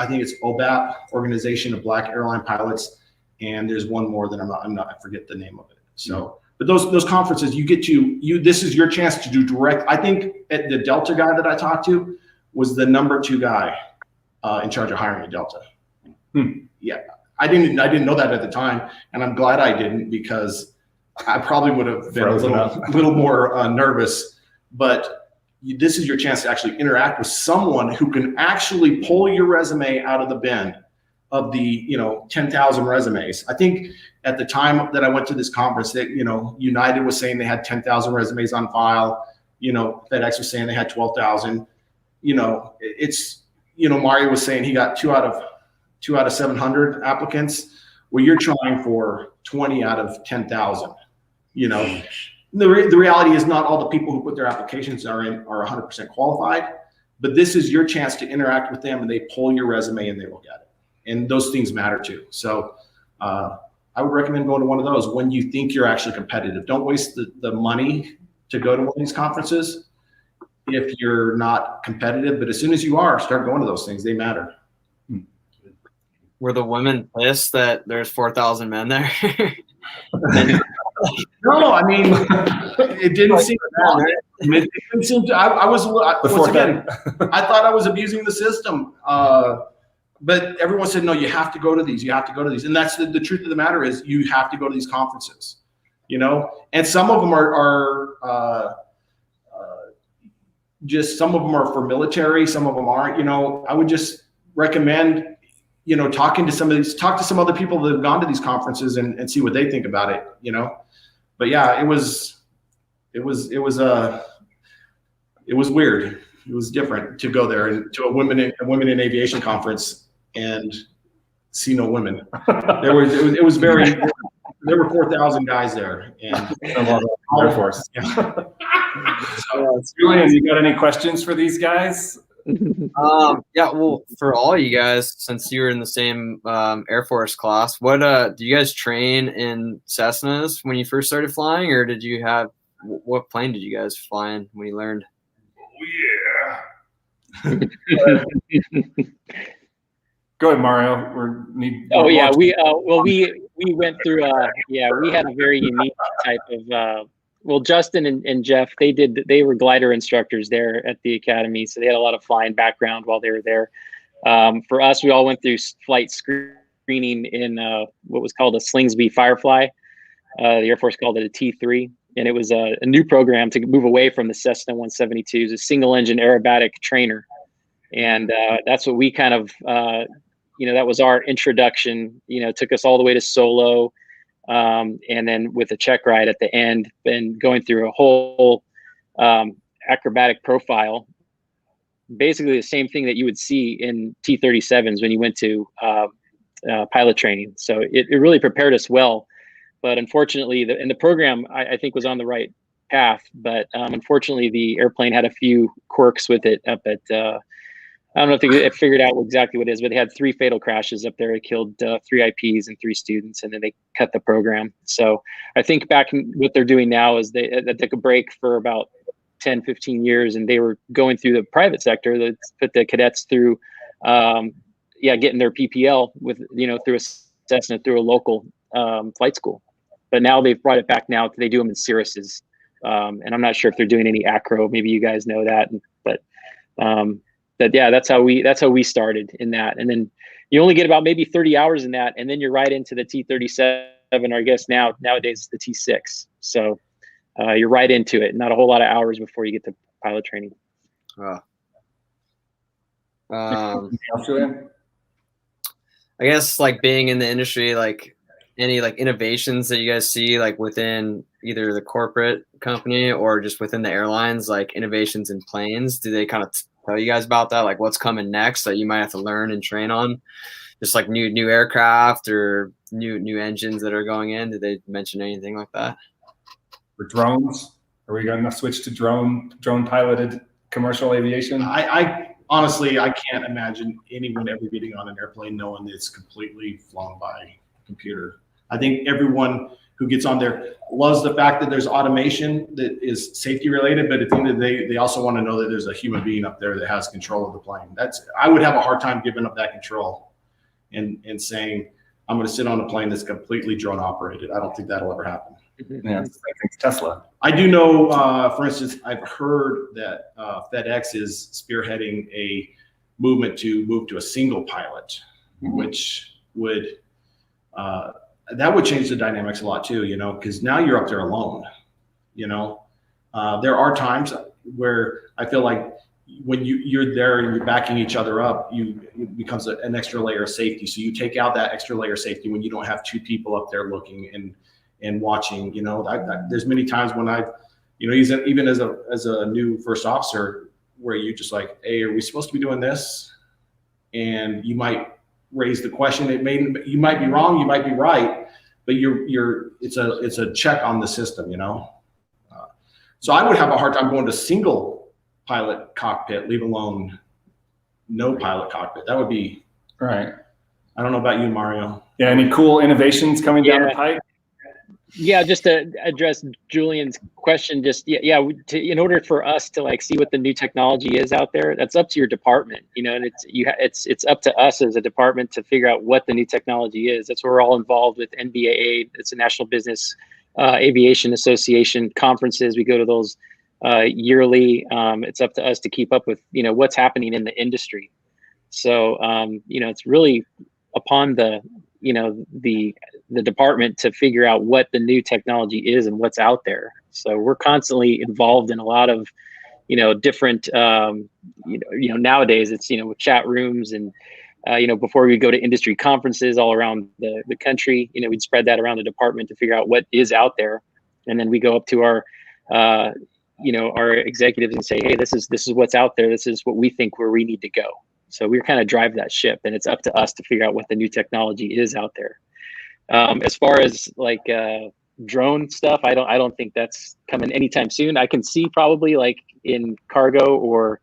think it's OBAP, Organization of Black Airline Pilots, and there's one more that I forget the name of it. So, but those conferences, this is your chance to do direct. I think the Delta guy that I talked to was the number 2 guy in charge of hiring at Delta. Yeah, I didn't know that at the time, and I'm glad I didn't, because I probably would have been a little more nervous. But this is your chance to actually interact with someone who can actually pull your resume out of the bin of the 10,000 resumes. I think at the time that I went to this conference, that United was saying they had 10,000 resumes on file. FedEx was saying they had 12,000. Mario was saying he got 2 out of 700 applicants. Well, you're trying for 20 out of 10,000. The reality is not all the people who put their applications are 100% qualified, but this is your chance to interact with them, and they pull your resume and they look at it. And those things matter too. So I would recommend going to one of those when you think you're actually competitive. Don't waste the money to go to one of these conferences if you're not competitive. But as soon as you are, start going to those things. They matter. Were the women pissed that there's 4,000 men there? No, I mean, it didn't seem it didn't seem to, I was once again, I thought I was abusing the system. But everyone said, no, you have to go to these. You have to go to these. And that's the truth of the matter is you have to go to these conferences, you know, and some of them are just, some of them are for military. Some of them aren't, you know. I would just recommend, you know, talk to some other people that have gone to these conferences and see what they think about it, you know. But yeah, it was weird. It was different to go there and to a women in aviation conference and see no women. There were 4,000 guys there, and Air Force. Yeah. Julian, you got any questions for these guys? Yeah, well, for all you guys, since you were in the same Air Force class, what do you guys train in Cessnas when you first started flying, or did you have what plane did you guys fly in when you learned? Oh, yeah. Go ahead, Mario. We went through we had a very unique type of Justin and Jeff, they were glider instructors there at the academy, so they had a lot of flying background while they were there. For us, we all went through flight screening in what was called a Slingsby Firefly. The Air Force called it a T3, and it was a new program to move away from the Cessna 172s, a single engine aerobatic trainer. And that's what we kind of, that was our introduction, took us all the way to solo. And then with a check ride at the end, and going through a whole acrobatic profile, basically the same thing that you would see in T-37s when you went to pilot training. So it really prepared us well. But unfortunately, the program, I think, was on the right path. But unfortunately, the airplane had a few quirks with it up at, I don't know if they figured out exactly what it is, but they had 3 fatal crashes up there. It killed 3 IPs and 3 students, and then they cut the program. So I think what they're doing now is they took a break for about 10, 15 years, and they were going through the private sector that put the cadets through, getting their PPL with, through a Cessna, through a local flight school. But now they've brought it back now. They do them in Cirruses. And I'm not sure if they're doing any acro. Maybe you guys know that, but yeah, that's how we started in that. And then you only get about maybe 30 hours in that, and then you're right into the T-37, or I guess nowadays the T-6. So you're right into it. Not a whole lot of hours before you get to pilot training. Julian? I guess like being in the industry, like any like innovations that you guys see like within either the corporate company or just within the airlines, like innovations in planes, do they kind of tell you guys about that? Like what's coming next that you might have to learn and train on? Just like new aircraft or new engines that are going in? Did they mention anything like that? For drones? Are we going to switch to drone piloted commercial aviation? I honestly, I can't imagine anyone ever getting on an airplane knowing it's completely flown by a computer. I think everyone who gets on there loves the fact that there's automation that is safety related, but at the end of the day, they also want to know that there's a human being up there that has control of the plane. I would have a hard time giving up that control and saying, I'm going to sit on a plane that's completely drone operated. I don't think that'll ever happen. Yeah, I think Tesla. I do know, for instance, I've heard that FedEx is spearheading a movement to move to a single pilot, which would that would change the dynamics a lot too, because now you're up there alone. There are times where I feel like when you're there and you're backing each other up, it becomes an extra layer of safety. So you take out that extra layer of safety when you don't have 2 people up there looking and watching. There's many times when even as a new first officer, where you just like, hey, are we supposed to be doing this? And you might raise the question. You might be wrong, you might be right, but it's a check on the system, So I would have a hard time going to single pilot cockpit, leave alone no pilot cockpit. That would be right. I don't know about you, Mario. Yeah, any cool innovations coming down the pipe? Yeah, just to address Julian's question, in order for us to like see what the new technology is out there, that's up to your department, and it's up to us as a department to figure out what the new technology is. That's where we're all involved with NBAA. It's a National Business Aviation Association conferences. We go to those yearly. It's up to us to keep up with, what's happening in the industry. So, it's really upon the department to figure out what the new technology is and what's out there. So we're constantly involved in a lot of, different, nowadays it's, with chat rooms and, before we go to industry conferences all around the country, we'd spread that around the department to figure out what is out there. And then we go up to our, our executives and say, hey, this is what's out there. This is what we think where we need to go. So we kind of drive that ship, and it's up to us to figure out what the new technology is out there. As far as like drone stuff, I don't think that's coming anytime soon. I can see probably like in cargo or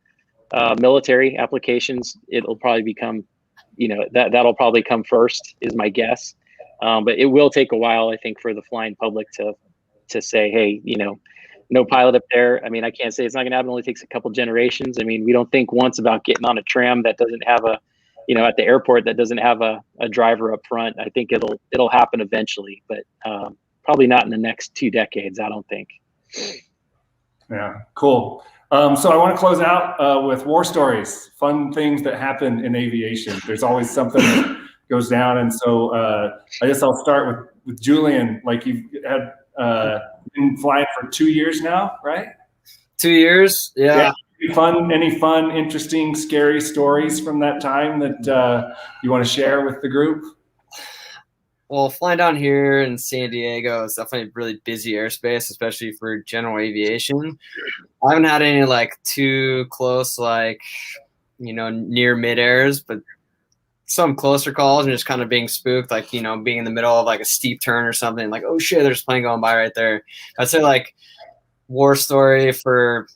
military applications, it'll probably become, that'll probably come first is my guess. But it will take a while, I think, for the flying public to say, hey, no pilot up there. I mean, I can't say it's not going to happen. It only takes a couple generations. I mean, we don't think once about getting on a tram that doesn't have a, at the airport that doesn't have a driver up front. I think it'll happen eventually, but probably not in the next 2 decades, I don't think. Yeah, cool. So I want to close out with war stories, fun things that happen in aviation. There's always something that goes down. And so I guess I'll start with Julian. Like you've had been flying for 2 years now, right? 2 years, yeah. Any fun, interesting, scary stories from that time that you want to share with the group? Well, flying down here in San Diego is definitely really busy airspace, especially for general aviation. I haven't had any like too close, like, near mid-airs, but some closer calls and just kind of being spooked, like, being in the middle of like a steep turn or something, like, oh shit, there's a plane going by right there. I'd say like war story for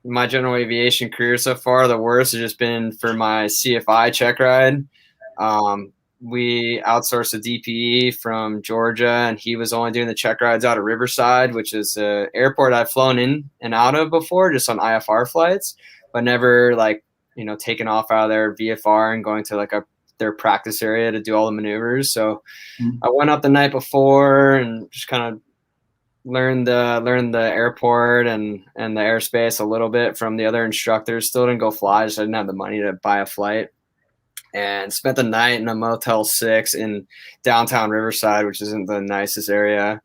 my general aviation career so far, the worst has just been for my CFI check ride. We outsourced a DPE from Georgia, and he was only doing the check rides out of Riverside, which is an airport I've flown in and out of before, just on IFR flights, but never like, taken off out of their VFR and going to like their practice area to do all the maneuvers. So I went up the night before and just kind of learned the airport and the airspace a little bit from the other instructors. Still didn't go fly, just I didn't have the money to buy a flight. And spent the night in a Motel 6 in downtown Riverside, which isn't the nicest area.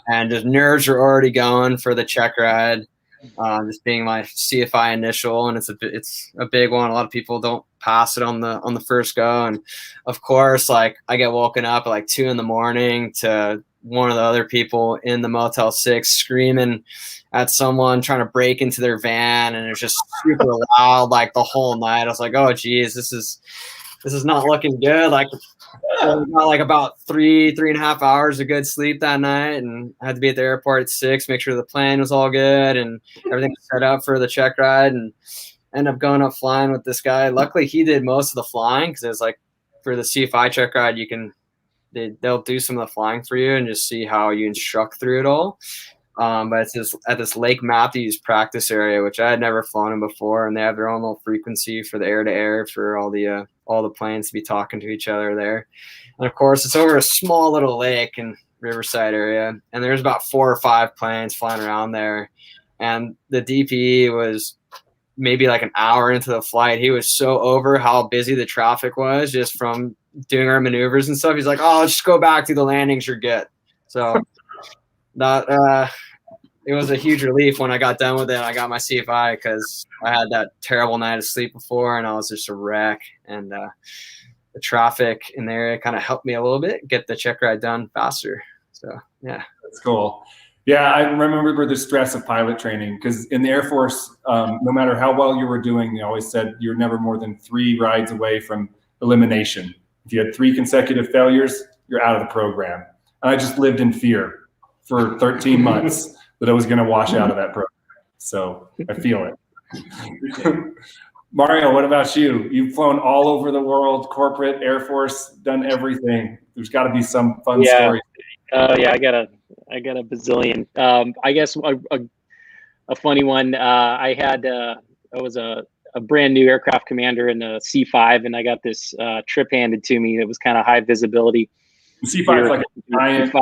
And just nerves were already going for the check ride, just being my CFI initial, and it's a big one. A lot of people don't pass it on the first go, and of course, like I get woken up at like 2 a.m. to one of the other people in the Motel 6 screaming at someone trying to break into their van, and it's just super loud like the whole night. I was like, oh geez, this is not looking good. Like got like about 3.5 hours of good sleep that night, and I had to be at the airport at 6, make sure the plane was all good and everything was set up for the check ride, and end up going up flying with this guy. Luckily he did most of the flying, because it was like for the CFI check ride they'll do some of the flying for you and just see how you instruct through it all. But it's at this Lake Matthews practice area, which I had never flown in before, and they have their own little frequency for the air-to-air for all the planes to be talking to each other there. And of course, it's over a small little lake in Riverside area, and there's about 4 or 5 planes flying around there. And the DPE was maybe like an hour into the flight. He was so over how busy the traffic was just from doing our maneuvers and stuff. He's like, oh, just go back to the landings, you're good. So that it was a huge relief when I got done with it. I got my CFI, because I had that terrible night of sleep before, and I was just a wreck. And the traffic in the area kind of helped me a little bit get the check ride done faster. So yeah, that's cool. Yeah, I remember the stress of pilot training, because in the Air Force, no matter how well you were doing, they always said you're never more than 3 rides away from elimination. If you had 3 consecutive failures, you're out of the program. And I just lived in fear for 13 months that I was going to wash out of that program. So I feel it. Mario, what about you? You've flown all over the world, corporate, Air Force, done everything. There's got to be some fun stories. Yeah, I got a bazillion. I guess a funny one. I was a brand new aircraft commander in a C5, and I got this trip handed to me that was kind of high visibility. The C5 is like a giant.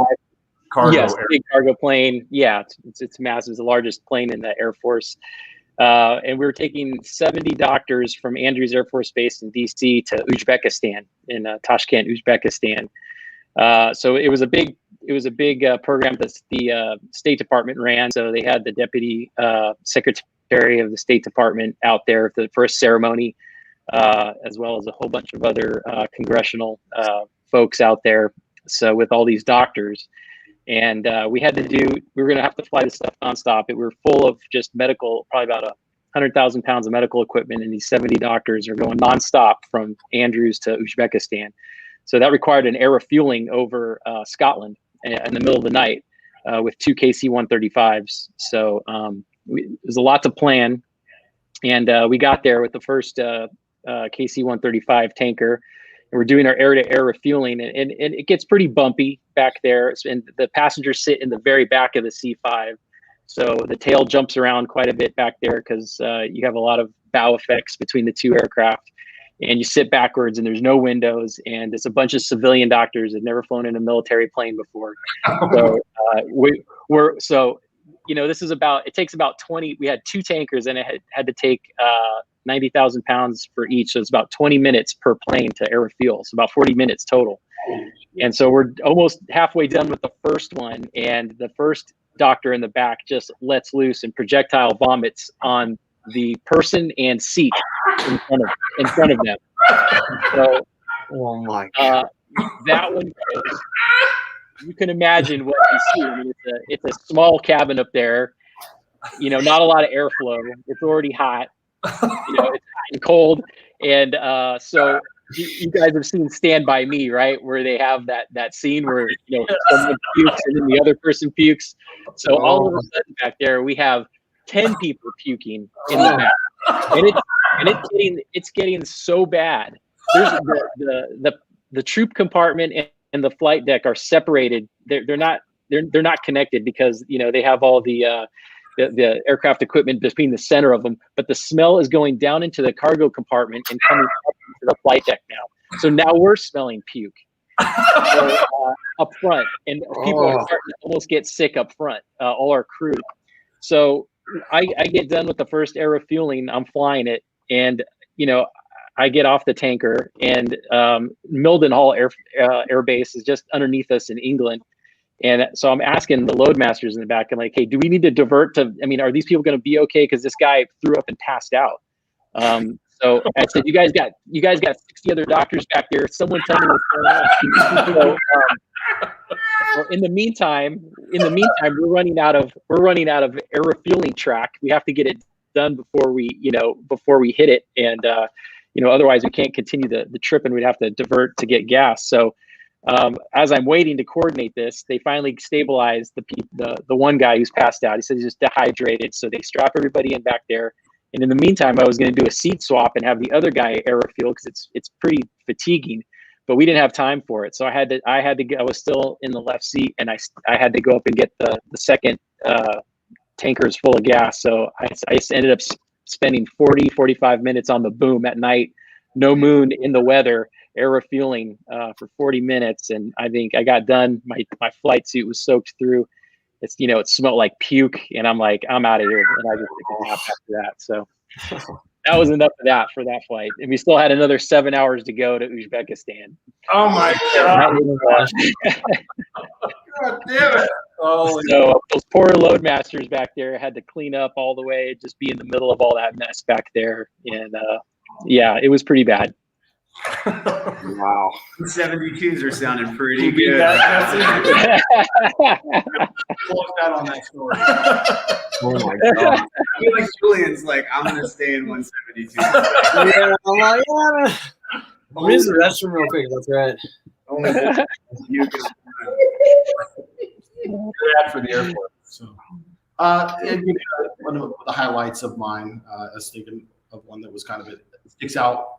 cargo. Yes, big cargo plane. Yeah, it's massive. It's the largest plane in the Air Force. And we were taking 70 doctors from Andrews Air Force Base in DC to Uzbekistan, in Tashkent, Uzbekistan. So it was a big program that the State Department ran. So they had the deputy secretary of the State Department out there for the first ceremony, as well as a whole bunch of other congressional folks out there. So with all these doctors. And we were going to have to fly this stuff nonstop. We were full of just medical, probably about 100,000 pounds of medical equipment. And these 70 doctors are going nonstop from Andrews to Uzbekistan. So that required an air refueling over Scotland in the middle of the night with 2 KC-135s. So it was a lot to plan. And we got there with the first KC-135 tanker. And we're doing our air-to-air refueling, and it gets pretty bumpy back there. And the passengers sit in the very back of the C-5. So the tail jumps around quite a bit back there because you have a lot of bow effects between the two aircraft. And you sit backwards, and there's no windows, and it's a bunch of civilian doctors that never flown in a military plane before. So this is it takes about 20. We had 2 tankers, and it had to take 90,000 pounds for each. So it's about 20 minutes per plane to air refuel. So about 40 minutes total. And so we're almost halfway done with the first one, and the first doctor in the back just lets loose and projectile vomits on the person and seat in front of them. So, oh my God. That one, you can imagine what you see. I mean, it's a small cabin up there. Not a lot of airflow. It's already hot. It's hot and cold, and so you guys have seen Stand By Me, right? Where they have that scene where someone pukes and then the other person pukes. So all of a sudden back there, we have 10 people puking in the back, and it's getting so bad. There's the troop compartment and the flight deck are separated. They're not connected because they have all the aircraft equipment between the center of them, but the smell is going down into the cargo compartment and coming up into the flight deck now. So now we're smelling puke up front, and people are starting to almost get sick up front, all our crew. So I get done with the first air refueling, I'm flying it, and I get off the tanker, and Mildenhall Air Base is just underneath us in England. And so I'm asking the loadmasters in the back, I'm like, hey, do we need to divert to, are these people going to be okay? Because this guy threw up and passed out. So I said, you guys got 60 other doctors back there. Someone tell me what's going on. So, in the meantime, we're running out of air refueling track. We have to get it done before we hit it. And, otherwise we can't continue the trip, and we'd have to divert to get gas. So, as I'm waiting to coordinate this, they finally stabilized the one guy who's passed out. He said he's just dehydrated. So they strap everybody in back there. And in the meantime, I was going to do a seat swap and have the other guy air refuel because it's pretty fatiguing, but we didn't have time for it. So I had to go. I was still in the left seat, and I had to go up and get the second tankers full of gas. So I ended up spending 45 minutes on the boom at night, no moon in the weather, air refueling for 40 minutes. And I think I got done. My flight suit was soaked through. It smelled like puke, and I'm like, I'm out of here. And I just took a nap after that. So that was enough of that for that flight. And we still had another 7 hours to go to Uzbekistan. Oh my God. God damn it. Oh, so those poor loadmasters back there had to clean up all the way, just be in the middle of all that mess back there. And yeah, it was pretty bad. Wow. 72s are sounding pretty Beat good. that close out on that story. Oh my God. I feel like Julian's like, I'm going to stay in 172. Yeah, I'm like, I'm using the restroom real quick. That's right. Only you can. Good ad for the airport. So. One of the highlights of mine, I was thinking of one that was kind of sticks out,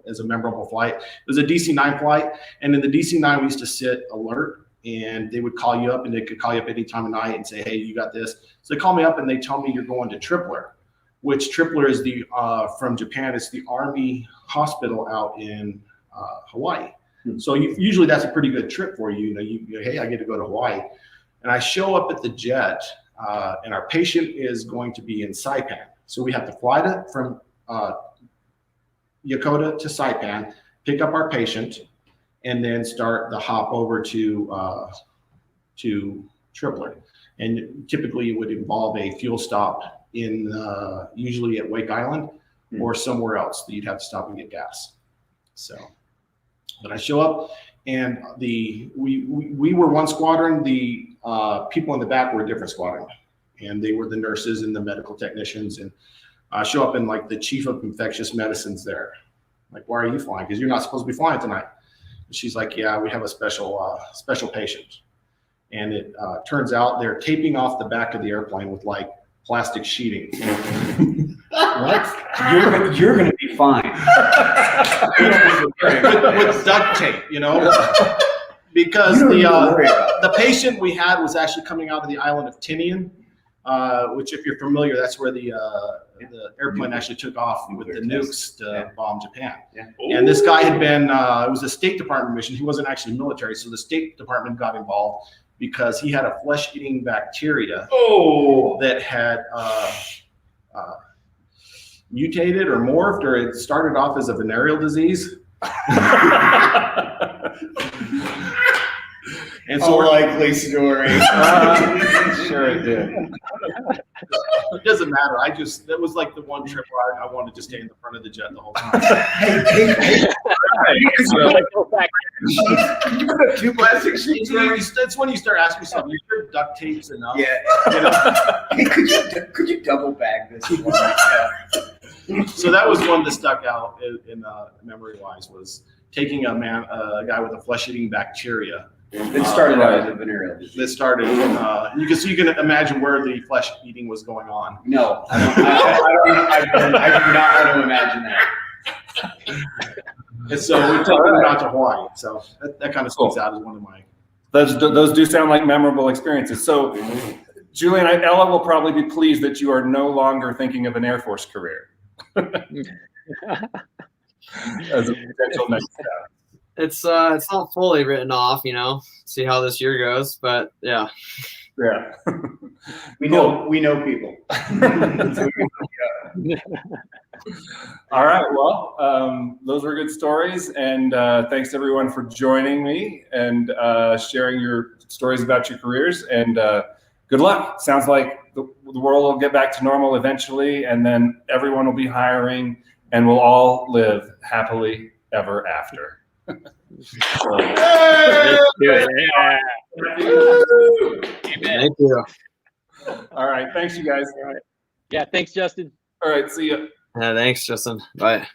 as a memorable flight. It was a DC-9 flight, and in the DC-9 we used to sit alert, and they would call you up, and they could call you up any time of night and say, hey, you got this. So they call me up and they tell me you're going to Tripler, which Tripler is from Japan. It's the Army hospital out in Hawaii. So usually that's a pretty good trip for you. Hey, I get to go to Hawaii. And I show up at the jet, and our patient is going to be in Saipan. So we have to fly from Yokota to Saipan, pick up our patient, and then start the hop over to Tripler. And typically it would involve a fuel stop in usually at Wake Island or somewhere else that you'd have to stop and get gas. So, but I show up, and we were one squadron. The people in the back were a different squadron, and they were the nurses and the medical technicians. And I show up, and like the chief of infectious medicine's there. Like, why are you flying? Because you're not supposed to be flying tonight. And she's like, yeah, we have a special patient. And it turns out they're taping off the back of the airplane with like plastic sheeting. What? You're gonna be fine. with duct tape, because the patient we had was actually coming out of the island of Tinian, which, if you're familiar, that's where the airplane actually took off with the nukes to bomb Japan. Yeah. And this guy had been, it was a State Department mission. He wasn't actually military, so the State Department got involved because he had a flesh-eating bacteria that had mutated or morphed, or it started off as a venereal disease. And so likely story. Sure it did. It doesn't matter. That was like the one trip where I wanted to stay in the front of the jet the whole time. Two plastic sheets. That's when you start asking yourself, you sure duct tape's enough? Yeah. Hey, could you double bag this one? So that was one that stuck out in memory wise, was taking a guy with a flesh-eating bacteria. It started out as a venereal disease. That started. You can imagine where the flesh eating was going on. No, I do not want to imagine that. And so we took them out to Hawaii. So that kind of sticks out as one of my. Those do sound like memorable experiences. So, Julian, Ella will probably be pleased that you are no longer thinking of an Air Force career as a potential next step. It's not fully written off, see how this year goes, but yeah. We know people. All right. Well, those were good stories, and thanks everyone for joining me and sharing your stories about your careers. And good luck. Sounds like the world will get back to normal eventually, and then everyone will be hiring, and we'll all live happily ever after. Thank you. All right. Thanks, you guys. Yeah. Thanks, Justin. All right. See ya. Yeah, thanks, Justin. Bye.